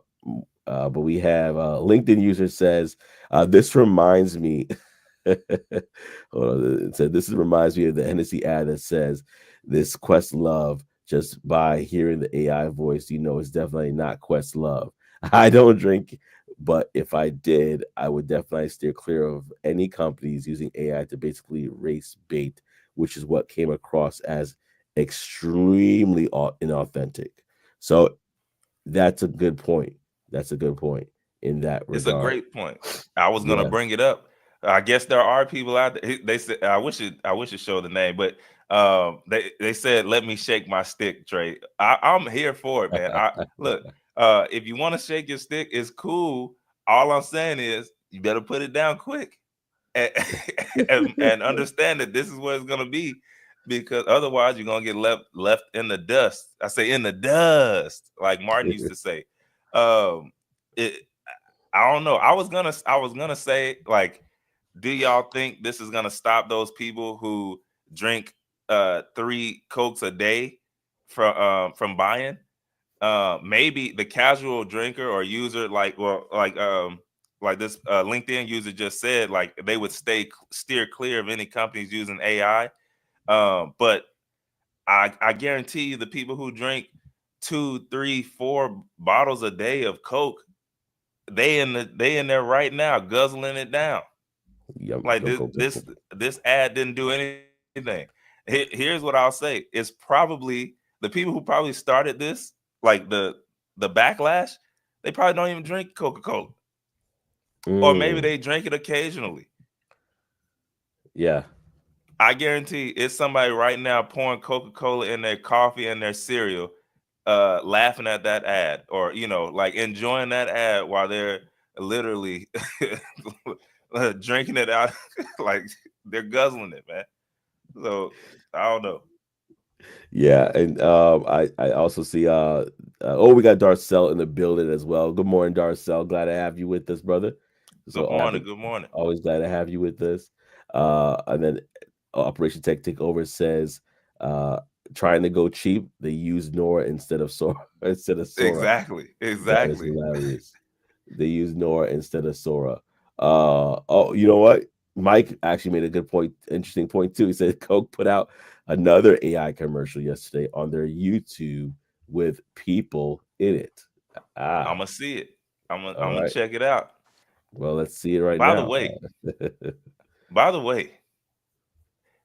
but we have LinkedIn user says this reminds me. Hold on, it said this reminds me of the Hennessy ad that says this Quest Love. Just by hearing the AI voice, it's definitely not Quest Love. I don't drink, but if I did, I would definitely steer clear of any companies using AI to basically race bait, which is what came across as extremely inauthentic. So that's a good point. That's a good point in that It's a regard. great point. I was gonna Yeah. bring it up. I guess there are people out there. They said, I wish it showed the name, but they said, "Let me shake my stick, Trey." I'm here for it, man. I look. If you want to shake your stick, it's cool. All I'm saying is, you better put it down quick, and, and understand that this is what it's gonna be, because otherwise you're gonna get left in the dust. I say in the dust, like Martin used to say. Um, it, I don't know. I was gonna say, like, do y'all think this is gonna stop those people who drink 3 Cokes a day from buying. Maybe the casual drinker or user, like this LinkedIn user just said, like they would steer clear of any companies using AI. But I guarantee you, the people who drink 2, 3, 4 bottles a day of Coke, they in there right now guzzling it down. Yep. Like Go Coke. this ad didn't do anything. Here's what I'll say: it's probably the people who probably started this, like the backlash. They probably don't even drink Coca-Cola, or maybe Mm, they drink it occasionally. yeah. I guarantee it's somebody right now pouring Coca-Cola in their coffee and their cereal, laughing at that ad, or like enjoying that ad while they're literally drinking it out, like they're guzzling it, man. So I don't know. Yeah, and I also see oh, we got Darcel in the building as well. Good morning, Darcel. Glad to have you with us, brother. Good So morning. Good morning. always glad to have you with us. And then Operation Tech Takeover says uh trying to go cheap, they use Nora instead of Sora instead of Sora. Exactly. That is Exactly. hilarious. They use Nora instead of Sora. Oh, you know what? Mike actually made a good point, interesting point too. He said Coke put out another AI commercial yesterday on their YouTube with people in it. I'm Ah, gonna see it. all I'm gonna right. check it out. Well, let's see it right By the now. way, by the way,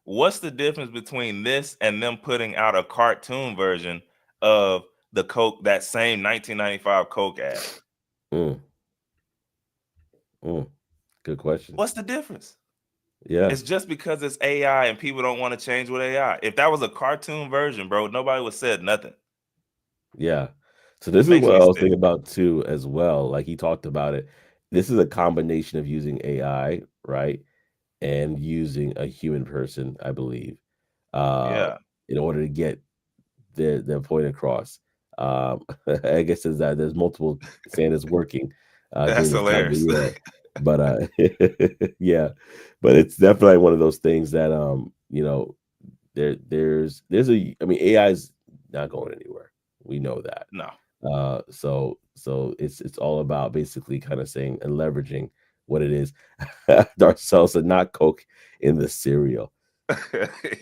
what's the difference between this and them putting out a cartoon version of the Coke, that same 1995 Coke ad? Mm, mm, good question. What's the difference? Yeah, It's just because it's AI and people don't want to change with AI. If that was a cartoon version, bro, nobody would said nothing. yeah. So this is Makes what me I was sick. thinking about too, as well. Like he talked about it. This is a combination of using AI, right? And using a human person, I believe, uh, Yeah, in order to get their point across. I guess is that there's multiple saying it's working during that's this time of the hilarious. year, but yeah, but it's definitely one of those things that there's I mean AI is not going anywhere. We know that. No. So it's all about basically kind of saying and leveraging what it is. Darcel said not Coke in the cereal.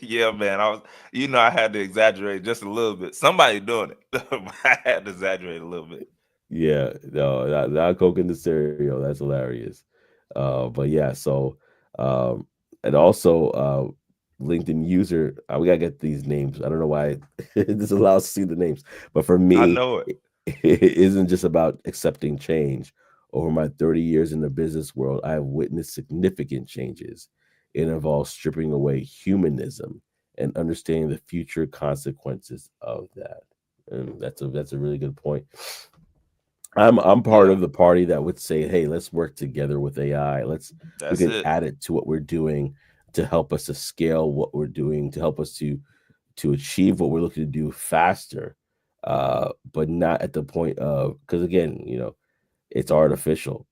Yeah, man. I had to exaggerate just a little bit. Somebody doing it. But I had to exaggerate a little bit. Yeah, no, not Coke in the cereal. That's hilarious. But yeah, so um, and also LinkedIn user, we gotta get these names. I don't know why this allows us to see the names, but for I me, know it. it isn't just about accepting change. Over my 30 years in the business world, I have witnessed significant changes. It involves stripping away humanism and understanding the future consequences of that. And that's a really good point. I'm part Yeah, of the party that would say, "Hey, let's work together with AI. We that's can it. add it to what we're doing to help us to scale what we're doing, to help us to achieve what we're looking to do faster, but not at the point of because again, it's artificial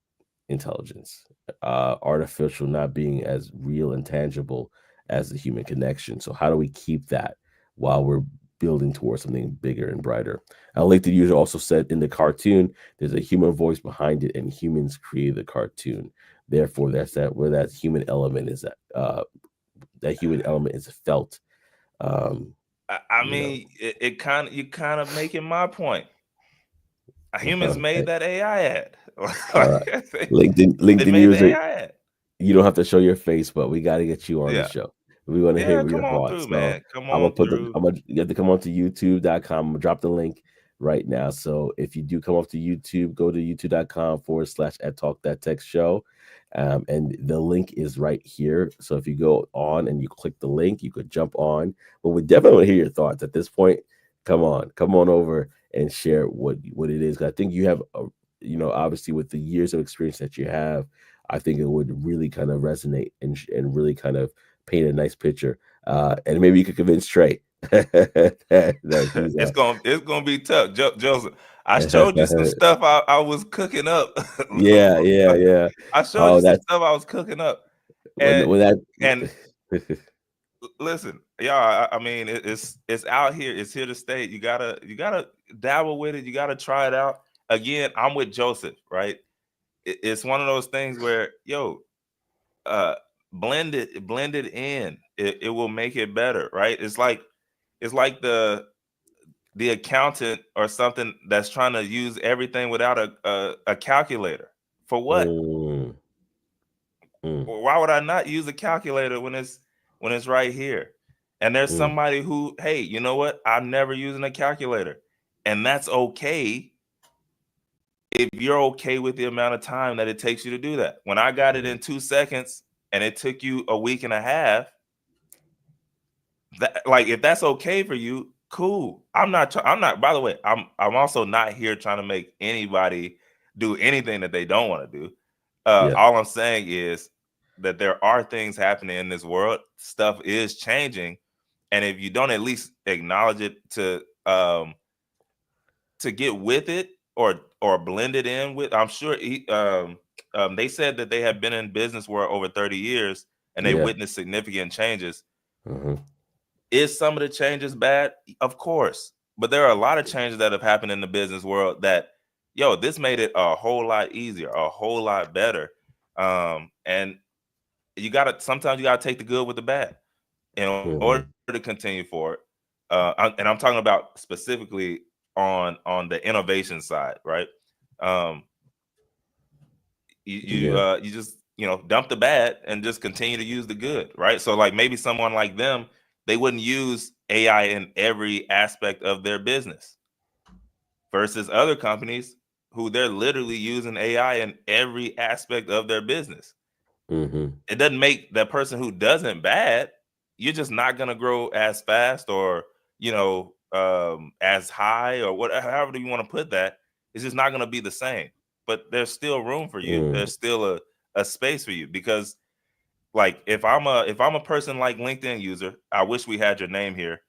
intelligence, artificial not being as real and tangible as the human connection. So how do we keep that while we're building towards something bigger and brighter? I like the user also said in the cartoon, there's a human voice behind it, and humans create the cartoon. Therefore, that's that where that human element is that human element is felt. Um, I you know, mean, it kind of you kind of making my point. Humans made okay. that AI ad. All right. Like, they LinkedIn made the user, AI ad. you don't have to show your face, but we got to get you on the Yeah, show. We want to yeah. hear Come your on thoughts. through, So man. Come on through. you have to come on to youtube.com. I'm gonna drop the link right now. So if you do come off to YouTube, go to youtube.com/@ talk that text show. And the link is right here. So if you go on and you click the link, you could jump on. But we definitely want to hear your thoughts at this point. Come on over and share what it is. 'Cause I think you have obviously with the years of experience that you have, I think it would really kind of resonate and really kind of paint a nice picture. And maybe you could convince Trey that he's It's gonna be tough, Joseph. I showed you some stuff I was cooking up. yeah, yeah, yeah. I showed you Oh, some that's stuff I was cooking up, and when that and Listen, yeah, I mean, it's out here. It's here to stay. You gotta dabble with it. You gotta try it out. Again, I'm with Joseph, right? It's one of those things where, yo, uh, blend it in. It will make it better, right? It's like the accountant or something that's trying to use everything without a calculator. For what? Mm, mm, Why would I not use a calculator when it's right here? And there's mm. somebody who, hey, you know what? I'm never using a calculator. And that's okay if you're okay with the amount of time that it takes you to do that. When I got it in 2 seconds and it took you a week and a half, that, like, if that's okay for you, cool. I'm not, by the way, I'm also not here trying to make anybody do anything that they don't want to do. Yeah. All I'm saying is that there are things happening in this world. Stuff is changing, and if you don't at least acknowledge it to get with it, or blend it in with, I'm sure they said that they have been in business world over 30 years and they Yeah. witnessed significant changes. Hmm. Is some of the changes bad? Of course. But there are a lot of changes that have happened in the business world that, yo, this made it a whole lot easier, a whole lot better. And sometimes you gotta take the good with the bad in order to Hmm. continue forward. And I'm talking about specifically on the innovation side, right? Um, Yeah. you just, dump the bad and just continue to use the good, right? So like maybe someone like them, they wouldn't use AI in every aspect of their business versus other companies who they're literally using AI in every aspect of their business. Hmm. It doesn't make that person who doesn't bad. You're just not going to grow as fast, or as high, or whatever, however you want to put that. It's just not going to be the same. But there's still room for you. Mm. There's still a space for you, because like if I'm a person like LinkedIn user, I wish we had your name here.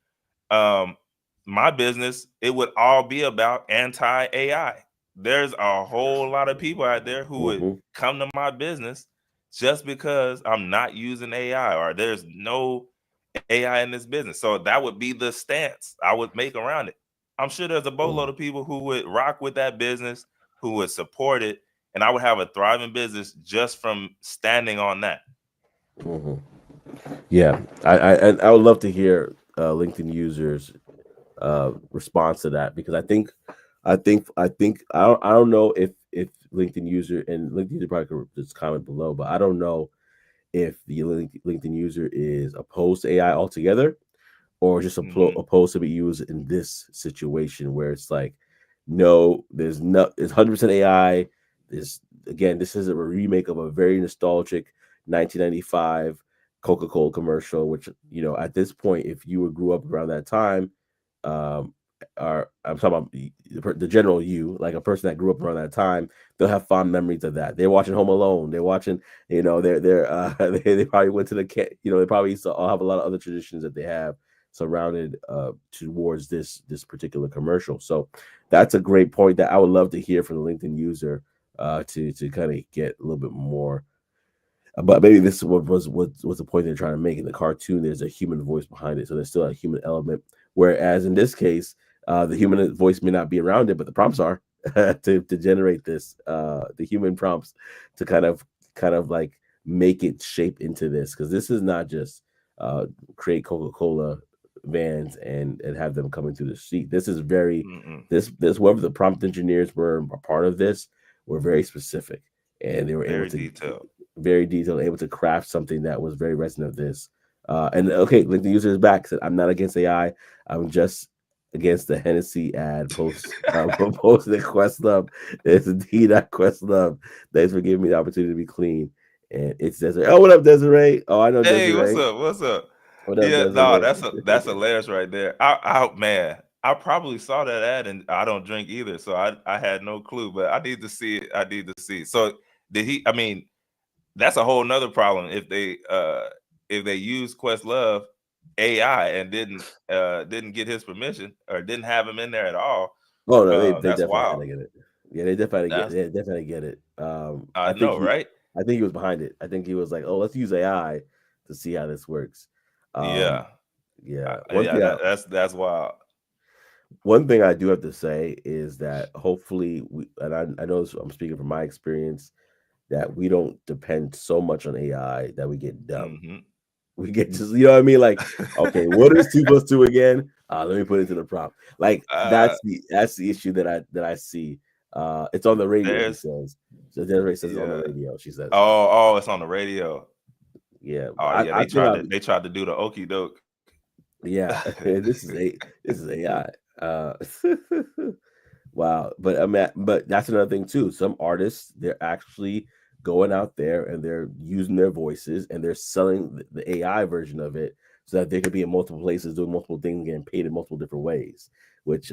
um my business, it would all be about anti AI. There's a whole lot of people out there who would Hmm. come to my business just because I'm not using AI, or there's no AI in this business. So that would be the stance I would make around it. I'm sure there's a boatload Mm. of people who would rock with that business, who would support it, and I would have a thriving business just from standing on that. Hmm. Yeah. I would love to hear LinkedIn users response to that, because I don't know if LinkedIn user, and LinkedIn user probably could just comment below, but I don't know if the LinkedIn user is opposed to AI altogether, or just Hmm. opposed to be used in this situation where it's like, no, it's 100% AI. This, again, this is a remake of a very nostalgic 1995 Coca-Cola commercial, which, at this point, if you grew up around that time, um, are I'm talking about the general you, like a person that grew up around that time, they'll have fond memories of that. They're watching Home Alone. They're watching, they're they probably went to the they probably used to all have a lot of other traditions that they have surrounded towards this particular commercial. So that's a great point that I would love to hear from the LinkedIn user to kind of get a little bit more. But maybe this was the point they're trying to make. In the cartoon, there's a human voice behind it, so there's still a human element. Whereas in this case, the human voice may not be around it, but the prompts are to generate this the human prompts to kind of like make it shape into this, because this is not just uh, create Coca-Cola vans and have them coming through the street. This is very Mm-mm. this whoever the prompt engineers were a part of this were very specific, and they were able Very to detailed. very detailed, able to craft something that was very resonant of this. And okay, like the user is back. Said, I'm not against AI. I'm just against the Hennessy ad post posted at Questlove. It's indeed at Questlove. Thanks for giving me the opportunity to be clean. And it's Desiree. Oh, what up, Desiree? Oh, I know Hey, what's Desiree. up? What's up? What up, Yeah, no, Desiree? that's hilarious right there. Man, I probably saw that ad, and I don't drink either, so I had no clue. But I need to see it. I need to see it. So did he? I mean, that's a whole nother problem if they use Questlove AI and didn't get his permission, or didn't have him in there at all. Oh no, they That's definitely had wild. to get it. Yeah, they definitely That's get it. I know, right? I think he was behind it. I think he was like, oh, let's use AI to see how this works. Um, Yeah, yeah. that's wild. One thing I do have to say is that hopefully I know I'm speaking from my experience, that we don't depend so much on AI that we get dumb. Hmm. We get just, you know what I mean? Like, okay, what is 2 plus 2 again? Let me put it to the prompt. Like uh, that's the issue that I see. It's on the radio, she there's says. So Desiree says it's on the yeah. radio. She says, Oh, it's on the radio. yeah, Oh yeah, I think I'm they tried to do the okey doke. yeah. This is AI. Wow, but I mean, but that's another thing too. Some artists, they're actually going out there and they're using their voices and they're selling the AI version of it so that they could be in multiple places doing multiple things, getting paid in multiple different ways. Which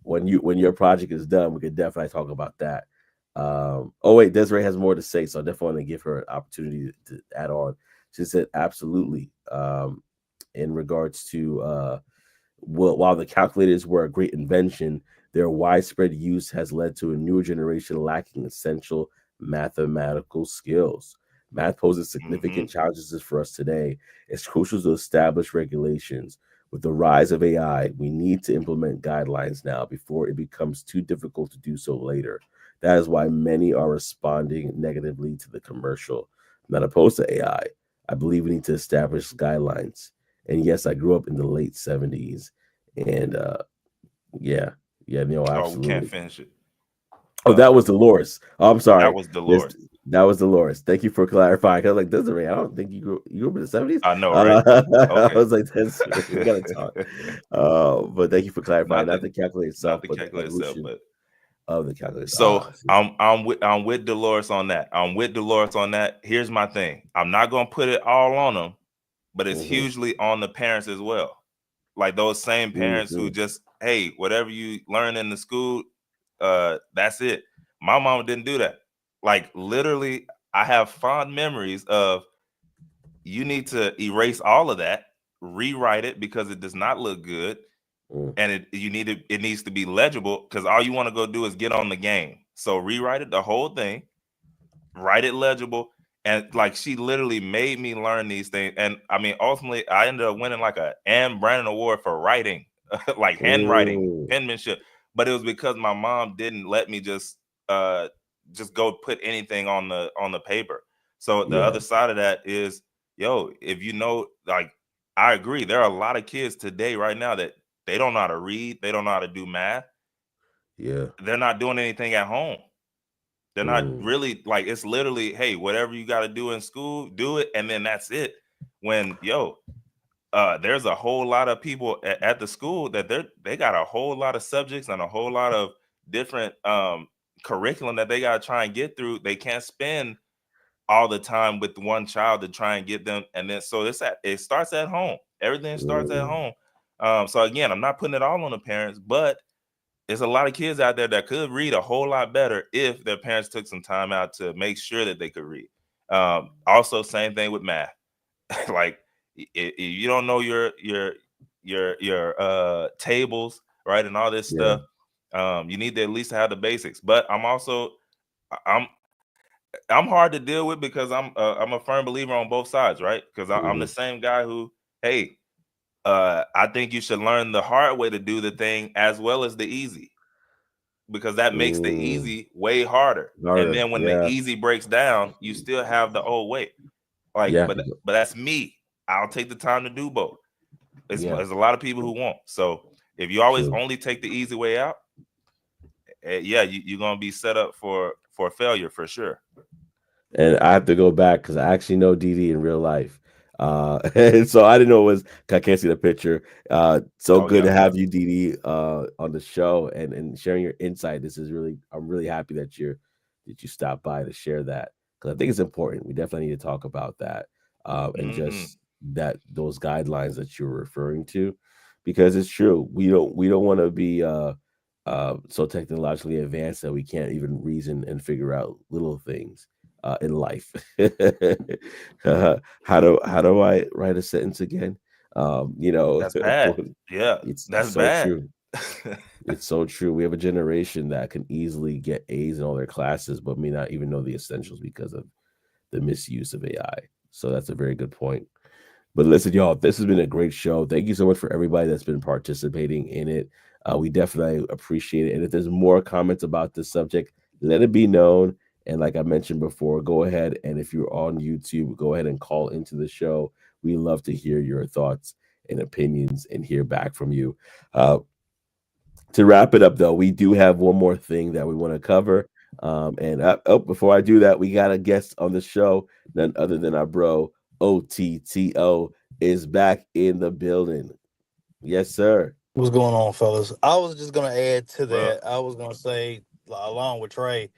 when your project is done, we could definitely talk about that. Oh wait, Desiree has more to say, so I definitely want to give her an opportunity to add on. She said absolutely. In regards to while the calculators were a great invention, their widespread use has led to a newer generation lacking essential mathematical skills. Math poses Hmm. significant challenges for us today. It's crucial to establish regulations. With the rise of AI, we need to implement guidelines now before it becomes too difficult to do so later. That is why many are responding negatively to the commercial. I'm not opposed to AI. I believe we need to establish guidelines. And yes, I grew up in the late 70s. And yeah, yeah, no, Oh, we can't absolutely. finish it. Oh, that was Dolores. Oh, I'm That sorry. was This Dolores. that was Dolores. Thank you for clarifying. I was like, Desiree, I don't think you grew up in the 70s. I know, right? I Okay. was like, that's we gotta talk. But thank you for clarifying. not Not the the calculator not itself, the but the calculator itself, evolution but of the calculators. so See. I'm with Dolores on that. I'm with Dolores on that. Here's my thing. I'm not gonna put it all on them, but it's Hmm. hugely on the parents as well. Like those same parents who Hmm. just, hey, whatever you learn in the school, that's it. My mama didn't do that. Like literally, I have fond memories of you need to erase all of that, rewrite it because it does not look good, Mm. and it needs to be legible because all you want to go do is get on the game. So rewrite it the whole thing, write it legible, and like she literally made me learn these things. And I mean, ultimately, I ended up winning like a Anne Brandon Award for writing, like handwriting, Mm. penmanship. But it was because my mom didn't let me uh just go put anything on the paper. So the Yeah, other side of that is, yo, if you know, like I agree, there are a lot of kids today right now that they don't know how to read, they don't know how to do math, yeah. they're not doing anything at home. They're not Mm. really like it's literally, hey, whatever you got to do in school, do it, and then that's it. When there's a whole lot of people at the school that they got a whole lot of subjects and a whole lot of different curriculum that they got to try and get through. They can't spend all the time with one child to try and get them, and then so it starts at home. Everything starts at Mm. home. So again, I'm not putting it all on the parents, but there's a lot of kids out there that could read a whole lot better if their parents took some time out to make sure that they could read. Also, same thing with math. Like, if you don't know your tables, right, and all this Yeah. stuff, you need to at least have the basics. But I'm I'm hard to deal with because I'm a firm believer on both sides, right? Because I'm the Hmm. same guy who, hey, I think you should learn the hard way to do the thing as well as the easy, because that makes the Mm. easy way harder. And Harder. then when the Yeah. easy breaks down, you still have the old way. Like, Yeah. but that's me. I'll take the time to do both. Yeah. There's a lot of people who won't. So if you always True. only take the easy way out, yeah, you're gonna be set up for failure for sure. And I have to go back because I actually know Dee Dee in real life. And so I didn't know it was. I can't see the picture. So Oh good yeah, to have you, Dee Dee, on the show and sharing your insight. This is really, I'm really happy that you stopped by to share that because I think it's important. We definitely need to talk about that, and hmm just that those guidelines that you're referring to, because it's true. We don't want to be so technologically advanced that we can't even reason and figure out little things in life. How do I write a sentence again? that's bad. Yeah, It's that's so bad. true. It's so true. We have a generation that can easily get A's in all their classes, but may not even know the essentials because of the misuse of AI. So that's a very good point. But listen, y'all, this has been a great show. Thank you so much for everybody that's been participating in it. We definitely appreciate it. And if there's more comments about this subject, let it be known. And like I mentioned before, go ahead and if you're on YouTube, go ahead and call into the show. We love to hear your thoughts and opinions and hear back from you. Uh, to wrap it up, though, we do have one more thing that we want to cover. Before I do that, we got a guest on the show, none other than our bro OTTO is back in the building. Yes, sir. What's going on, fellas? I was just gonna add to Bro, that. I was gonna say, along with Trey,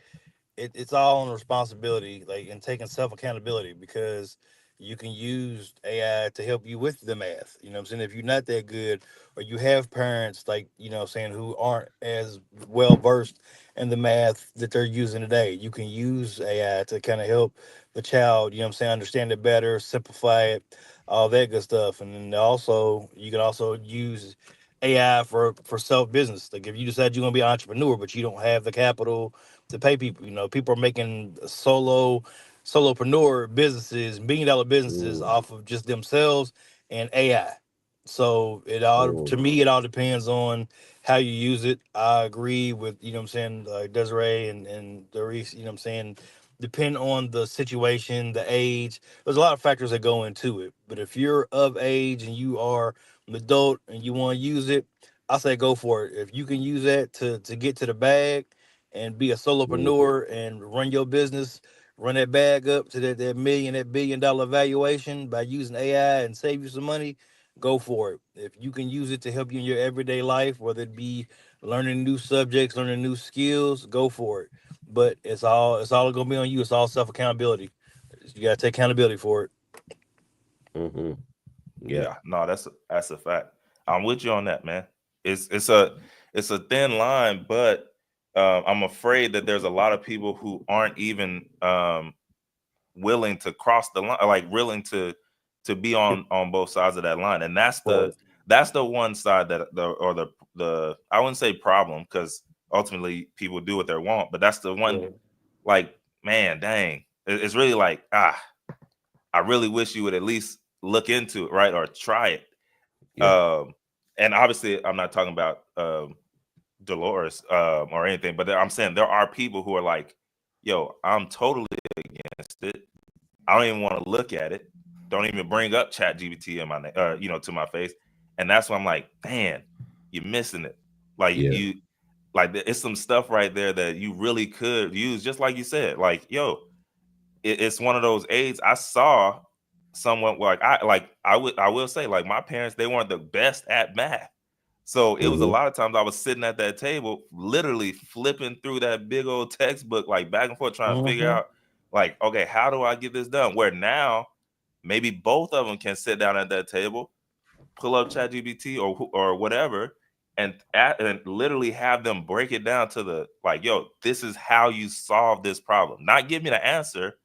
it's all on responsibility, like, and taking self accountability, because you can use AI to help you with the math. You know what I'm saying? If you're not that good, or you have parents, like, what I'm saying, who aren't as well versed in the math that they're using today, you can use AI to kind of help the child, what I'm saying, understand it better, simplify it, all that good stuff. And then also you can also use AI for self business. Like, if you decide you're gonna be an entrepreneur, but you don't have the capital to pay people. People are making solopreneur businesses, $1 million businesses Mm, off of just themselves and AI. So mm, to me, it all depends on how you use it. I agree with, what I'm saying, Desiree and Doris, what I'm saying, depend on the situation, the age. There's a lot of factors that go into it. But if you're of age and you are an adult and you want to use it, I say go for it. If you can use that to get to the bag and be a mm, solopreneur and run your business, run that bag up to that $1 billion valuation by using AI and save you some money, go for it. If you can use it to help you in your everyday life, whether it be learning new subjects, learning new skills, go for it. But it's all gonna be on you. It's all self accountability. You gotta take accountability for it. mm-hmm. Yeah. yeah, no, that's a fact. I'm with you on that, man. It's a thin line, but I'm afraid that there's a lot of people who aren't even willing to cross the line, like willing to be on both sides of that line, and Right. that's the one side that the I wouldn't say problem, because ultimately people do what they want, but that's the one, Right. like, man, dang, it's really like, I really wish you would at least look into it, right, or try it. Yeah. Um, and obviously, I'm not talking about Dolores or anything, but I'm saying there are people who are like, "Yo, I'm totally against it. I don't even want to look at it. Don't even bring up Chat GBT in to my face." And that's why I'm like, "Man, you're missing it. Like Yeah. you, like it's some stuff right there that you really could use, just like you said. Like, yo, it's one of those aids. I saw someone, I will say, like, my parents, they weren't the best at math. So it was a Mm-hmm. lot of times I was sitting at that table, literally flipping through that big old textbook, like back and forth, trying to figure Mm-hmm. out, like, okay, how do I get this done? Where now maybe both of them can sit down at that table, pull up ChatGPT or whatever, and literally have them break it down to the, like, yo, this is how you solve this problem. Not give me the answer.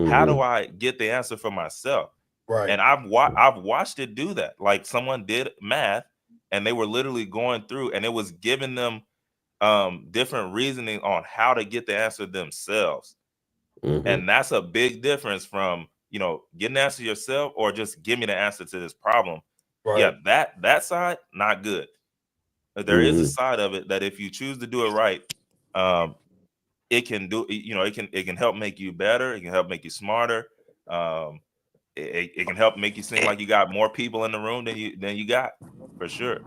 How Mm-hmm. do I get the answer for myself? Right. And I've watched it do that. Like, someone did math and they were literally going through, and it was giving them different reasoning on how to get the answer themselves. Mm-hmm. And that's a big difference from, getting the answer yourself, or just give me the answer to this problem. Yeah, Right. that side, not good. But there is a Mm-hmm. side of it that if you choose to do it right, um, it can do, it can help make you better, it can help make you smarter. Um, it can help make you seem like you got more people in the room than you got, for sure.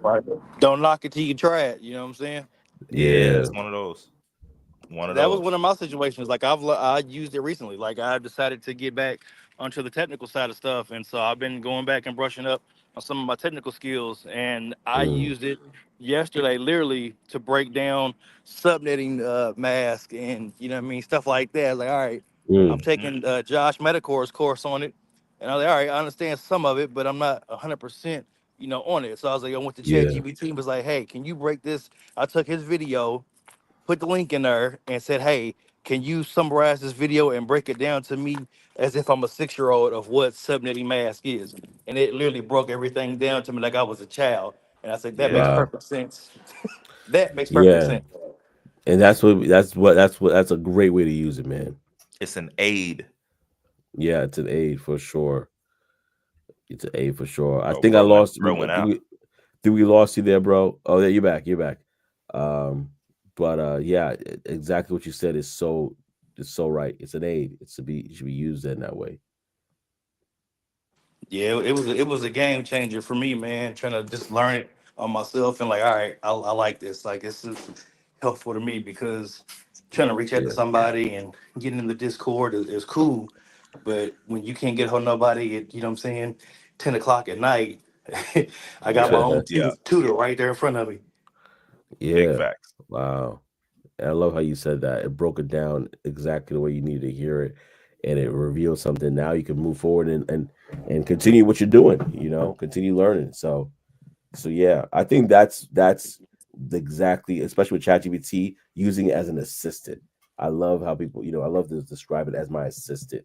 Right. Don't knock it till you try it. You know what I'm saying? Yeah, Yeah. it's one of those. One of That was those. one of my situations. Like, I used it recently. Like, I decided to get back onto the technical side of stuff, and so I've been going back and brushing up on some of my technical skills. And I Mm, used it yesterday, literally, to break down subnetting mask and, what I mean, stuff like that. Like, all right, I'm mm. Mhm. taking Josh Metacor's course on it, and I was like, all right, I understand some of it, but I'm not 100%, on it. So I was like, I went to Yeah. ChatGPT and was like, hey, can you break this? I took his video, put the link in there, and said, "Hey, can you summarize this video and break it down to me as if I'm a 6-year-old of what subnetting mask is?" And it literally broke everything down to me like I was a child. And I said, "That makes Yeah, Wow. perfect sense. That makes perfect Yeah. sense." And that's a great way to use it, man. it's an aid. Yeah, it's an aid for sure. It's an A for sure. I Oh, think I bro, lost. bro I went out. think we lost you there, bro. Oh, yeah, you're back. You're back. But yeah, exactly what you said is it's so right. It's an A. It should be used in that way. Yeah, it was a game changer for me, man. Trying to just learn it on myself and like, all right, I like this. Like, this is helpful to me because trying to reach out to Yeah. somebody and getting in the Discord is cool, but when you can't get hold of nobody at, you know what I'm saying, 10 o'clock at night, I got my Yeah, own yeah, tutor right there in front of me. big Yeah. facts. Wow. And I love how you said that. It broke it down exactly the way you need to hear it, and it revealed something. Now you can move forward and continue what you're doing. Continue learning. So yeah, I think that's exactly, especially with ChatGPT, using it as an assistant. I love how people, I love to describe it as my assistant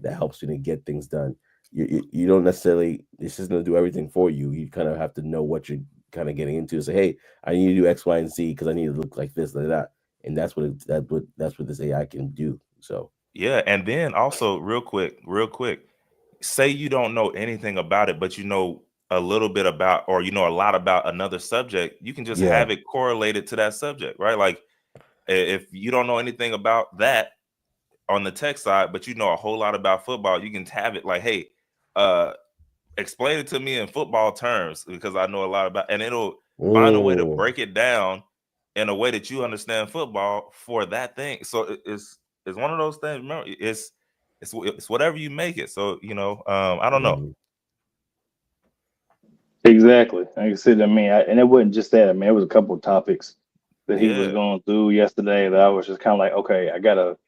that helps me to get things done. You don't necessarily, it's just going to do everything for you. You kind of have to know what you're kind of getting into. Say, hey, I need to do X, Y, and Z because I need to look like this, like that, and that's what this AI can do. So Yeah, and then also real quick, say you don't know anything about it, but you know a little bit about, or you know a lot about another subject, you can just yeah. have it correlated to that subject, right? Like if you don't know anything about that on the tech side, but you know a whole lot about football, you can have it like, hey, uh, explain it to me in football terms because I know a lot about, and it'll find a way to Oh. break it down in a way that you understand football for that thing. So it's one of those things. Remember, it's whatever you make it. So I don't know. Mhm. Exactly. Like I said, I mean, and it wasn't just that. I mean, it was a couple of topics that he was Yeah, going through yesterday that I was just kind of like, okay, I got a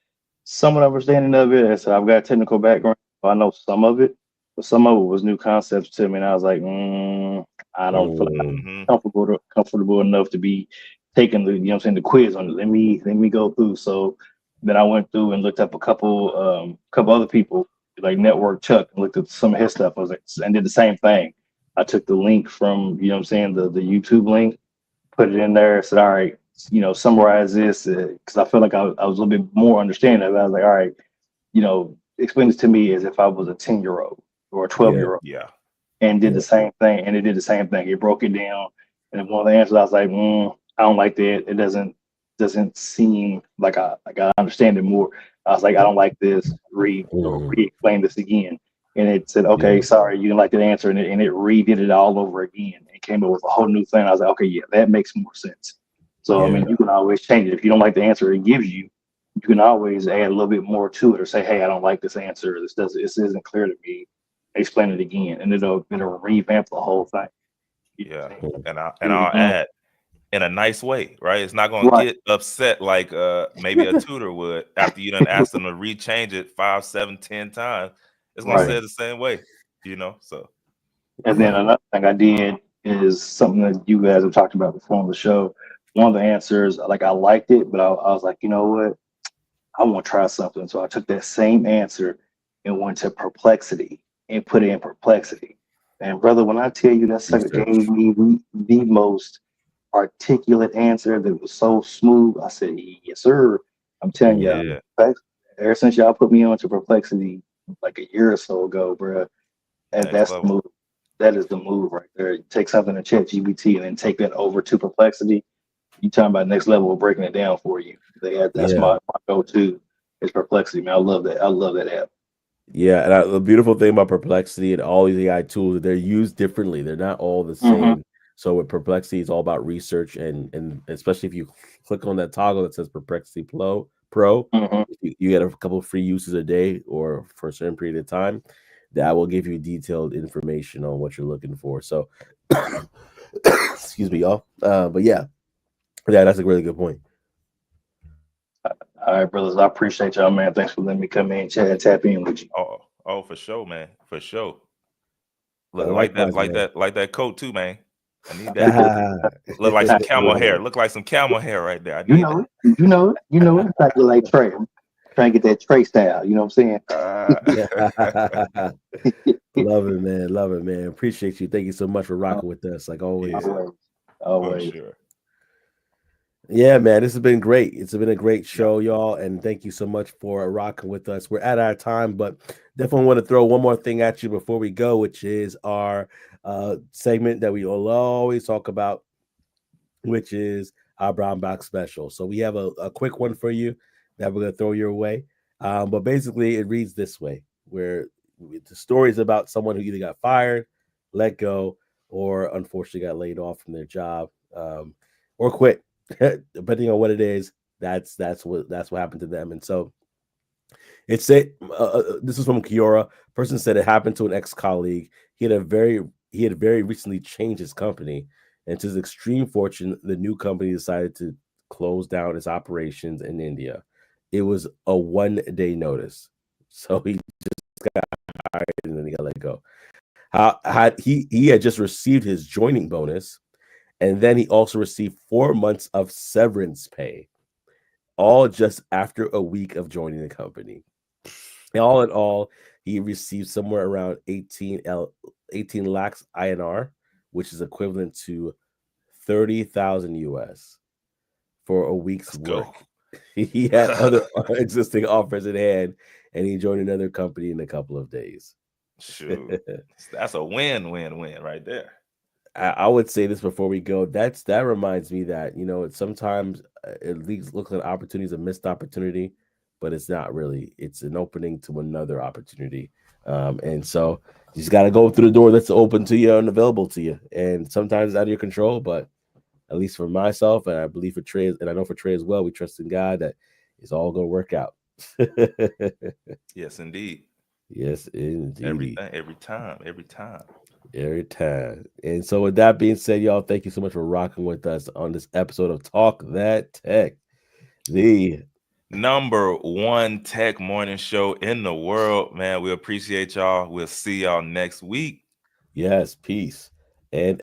somewhat understanding of it. And so I've got a technical background. So I know some of it, but some of it was new concepts to me. And I was like, I don't feel like Oh. hmm I'm comfortable enough to be taking the, what I'm saying, the quiz on it. Let me go through. So then I went through and looked up a couple other people like Network Chuck and looked at some of his stuff. I was like, and did the same thing. I took the link from, what I'm saying, the YouTube link, put it in there, said, all right, summarize this because I feel like I was a little bit more understanding of it. I was like, all right, explain this to me as if I was a 10-year-old or a 12 Yeah. year old yeah, and did the Yeah. same thing. And it did the same thing. It broke it down. And one of the answers I was like, I don't like that. It doesn't seem like I understand it more. I was like, I don't like this. Mhm. Re-explain this again. And it said, okay, Yeah. sorry, you didn't like that answer, and it redid it all over again. It came up with a whole new thing. I was like, okay, yeah, that makes more sense. So I Yeah. mean, you can always change it if you don't like the answer it gives you. You can always add a little bit more to it, or say, hey, I don't like this answer. This isn't clear to me. Explain it again, and it'll revamp the whole thing. You know yeah. what I'm saying? Mhm. And Do it I'll again. add in a nice way, right? It's not gonna Right. get upset like maybe a tutor would after you done asked them to rechange it 5, 7, 10 times. It's gonna Right. say it the same way, So And then Right. another thing I did is something that you guys have talked about before on the show. One of the answers, like I liked it, but I was like, you know what? I want to try something. So I took that same answer and went to perplexity and put it in perplexity. And brother, when I tell you that sucker gave Research. me the most articulate answer that was so smooth, I said, yes, sir. I'm telling you, Mhm. yeah, ever since y'all put me on to perplexity like a year or so ago, bro, and next that's the level. move. That is the move right there. You take something in chat GBT and then take that over to perplexity. You talking about next level of breaking it down for you. That's Yeah. my go-to is perplexity, man. I love that. I love that app. Yeah, and the beautiful thing about Perplexity and all these AI tools, they're used differently. They're not all the Mm-hmm. same. So with Perplexity, it's all about research, and especially if you click on that toggle that says Perplexity Pro, Mm-hmm. you get a couple of free uses a day or for a certain period of time. That will give you detailed information on what you're looking for. So, excuse me, y'all. But yeah, that's a really good point. All right, brothers. I appreciate y'all, man. Thanks for letting me come in, chat, and tap in with you. Oh, for sure, man, for sure. Look Likewise, man. like that coat too, man. I need that. Look like some camel hair. Look like some camel hair right there. I You need know it. You know it. You know it. In fact, you like Trey. I'm trying to get that Trey style. You know what I'm that. saying? Love it, man. Love it, man. Appreciate you. Thank you so much for Uh, rocking with us, like always. Yeah, always. for Always. sure. Yeah, man, this has been great. It's been a great Yeah. show, y'all, and thank you so much for rocking with us. We're at our time, but definitely want to throw one more thing at you before we go, which is our segment that we will always talk about, which is our brown box special. So we have a quick one for you that we're gonna throw your way. But basically, it reads this way: where the story is about someone who either got fired, let go, or unfortunately got laid off from their job, or quit, depending on what it is. That's what happened to them. And so it said, this is from Kiora. Person said it happened to an ex-colleague. He had very recently changed his company, and to his extreme fortune, the new company decided to close down its operations in India. It was a 1 day notice, so he got hired and then he got let go. How had he had just received his joining bonus, and then he also received 4 months of severance pay, all just after a week of joining the company. All in all, he received somewhere around 18 lakhs INR, which is equivalent to 30,000 US for a week's Let's go. work. He had other existing offers in hand, and he joined another company in a couple of days. Shoot, that's a win-win-win right there. I would say this before we go. That reminds me that sometimes it looks like opportunity is a missed opportunity, but it's not really. It's an opening to another opportunity, and so you just got to go through the door that's open to you and available to you. And sometimes it's out of your control, but at least for myself, and I believe for Trey, and I know for Trey as well, we trust in God that it's all going to work out. Yes, indeed. Yes, indeed. Everything, every time, every time. Every time. And so, with that being said, y'all, thank you so much for rocking with us on this episode of Talk That Tech, the Number one tech morning show in the world, man. We appreciate y'all. We'll see y'all next week. yes, peace and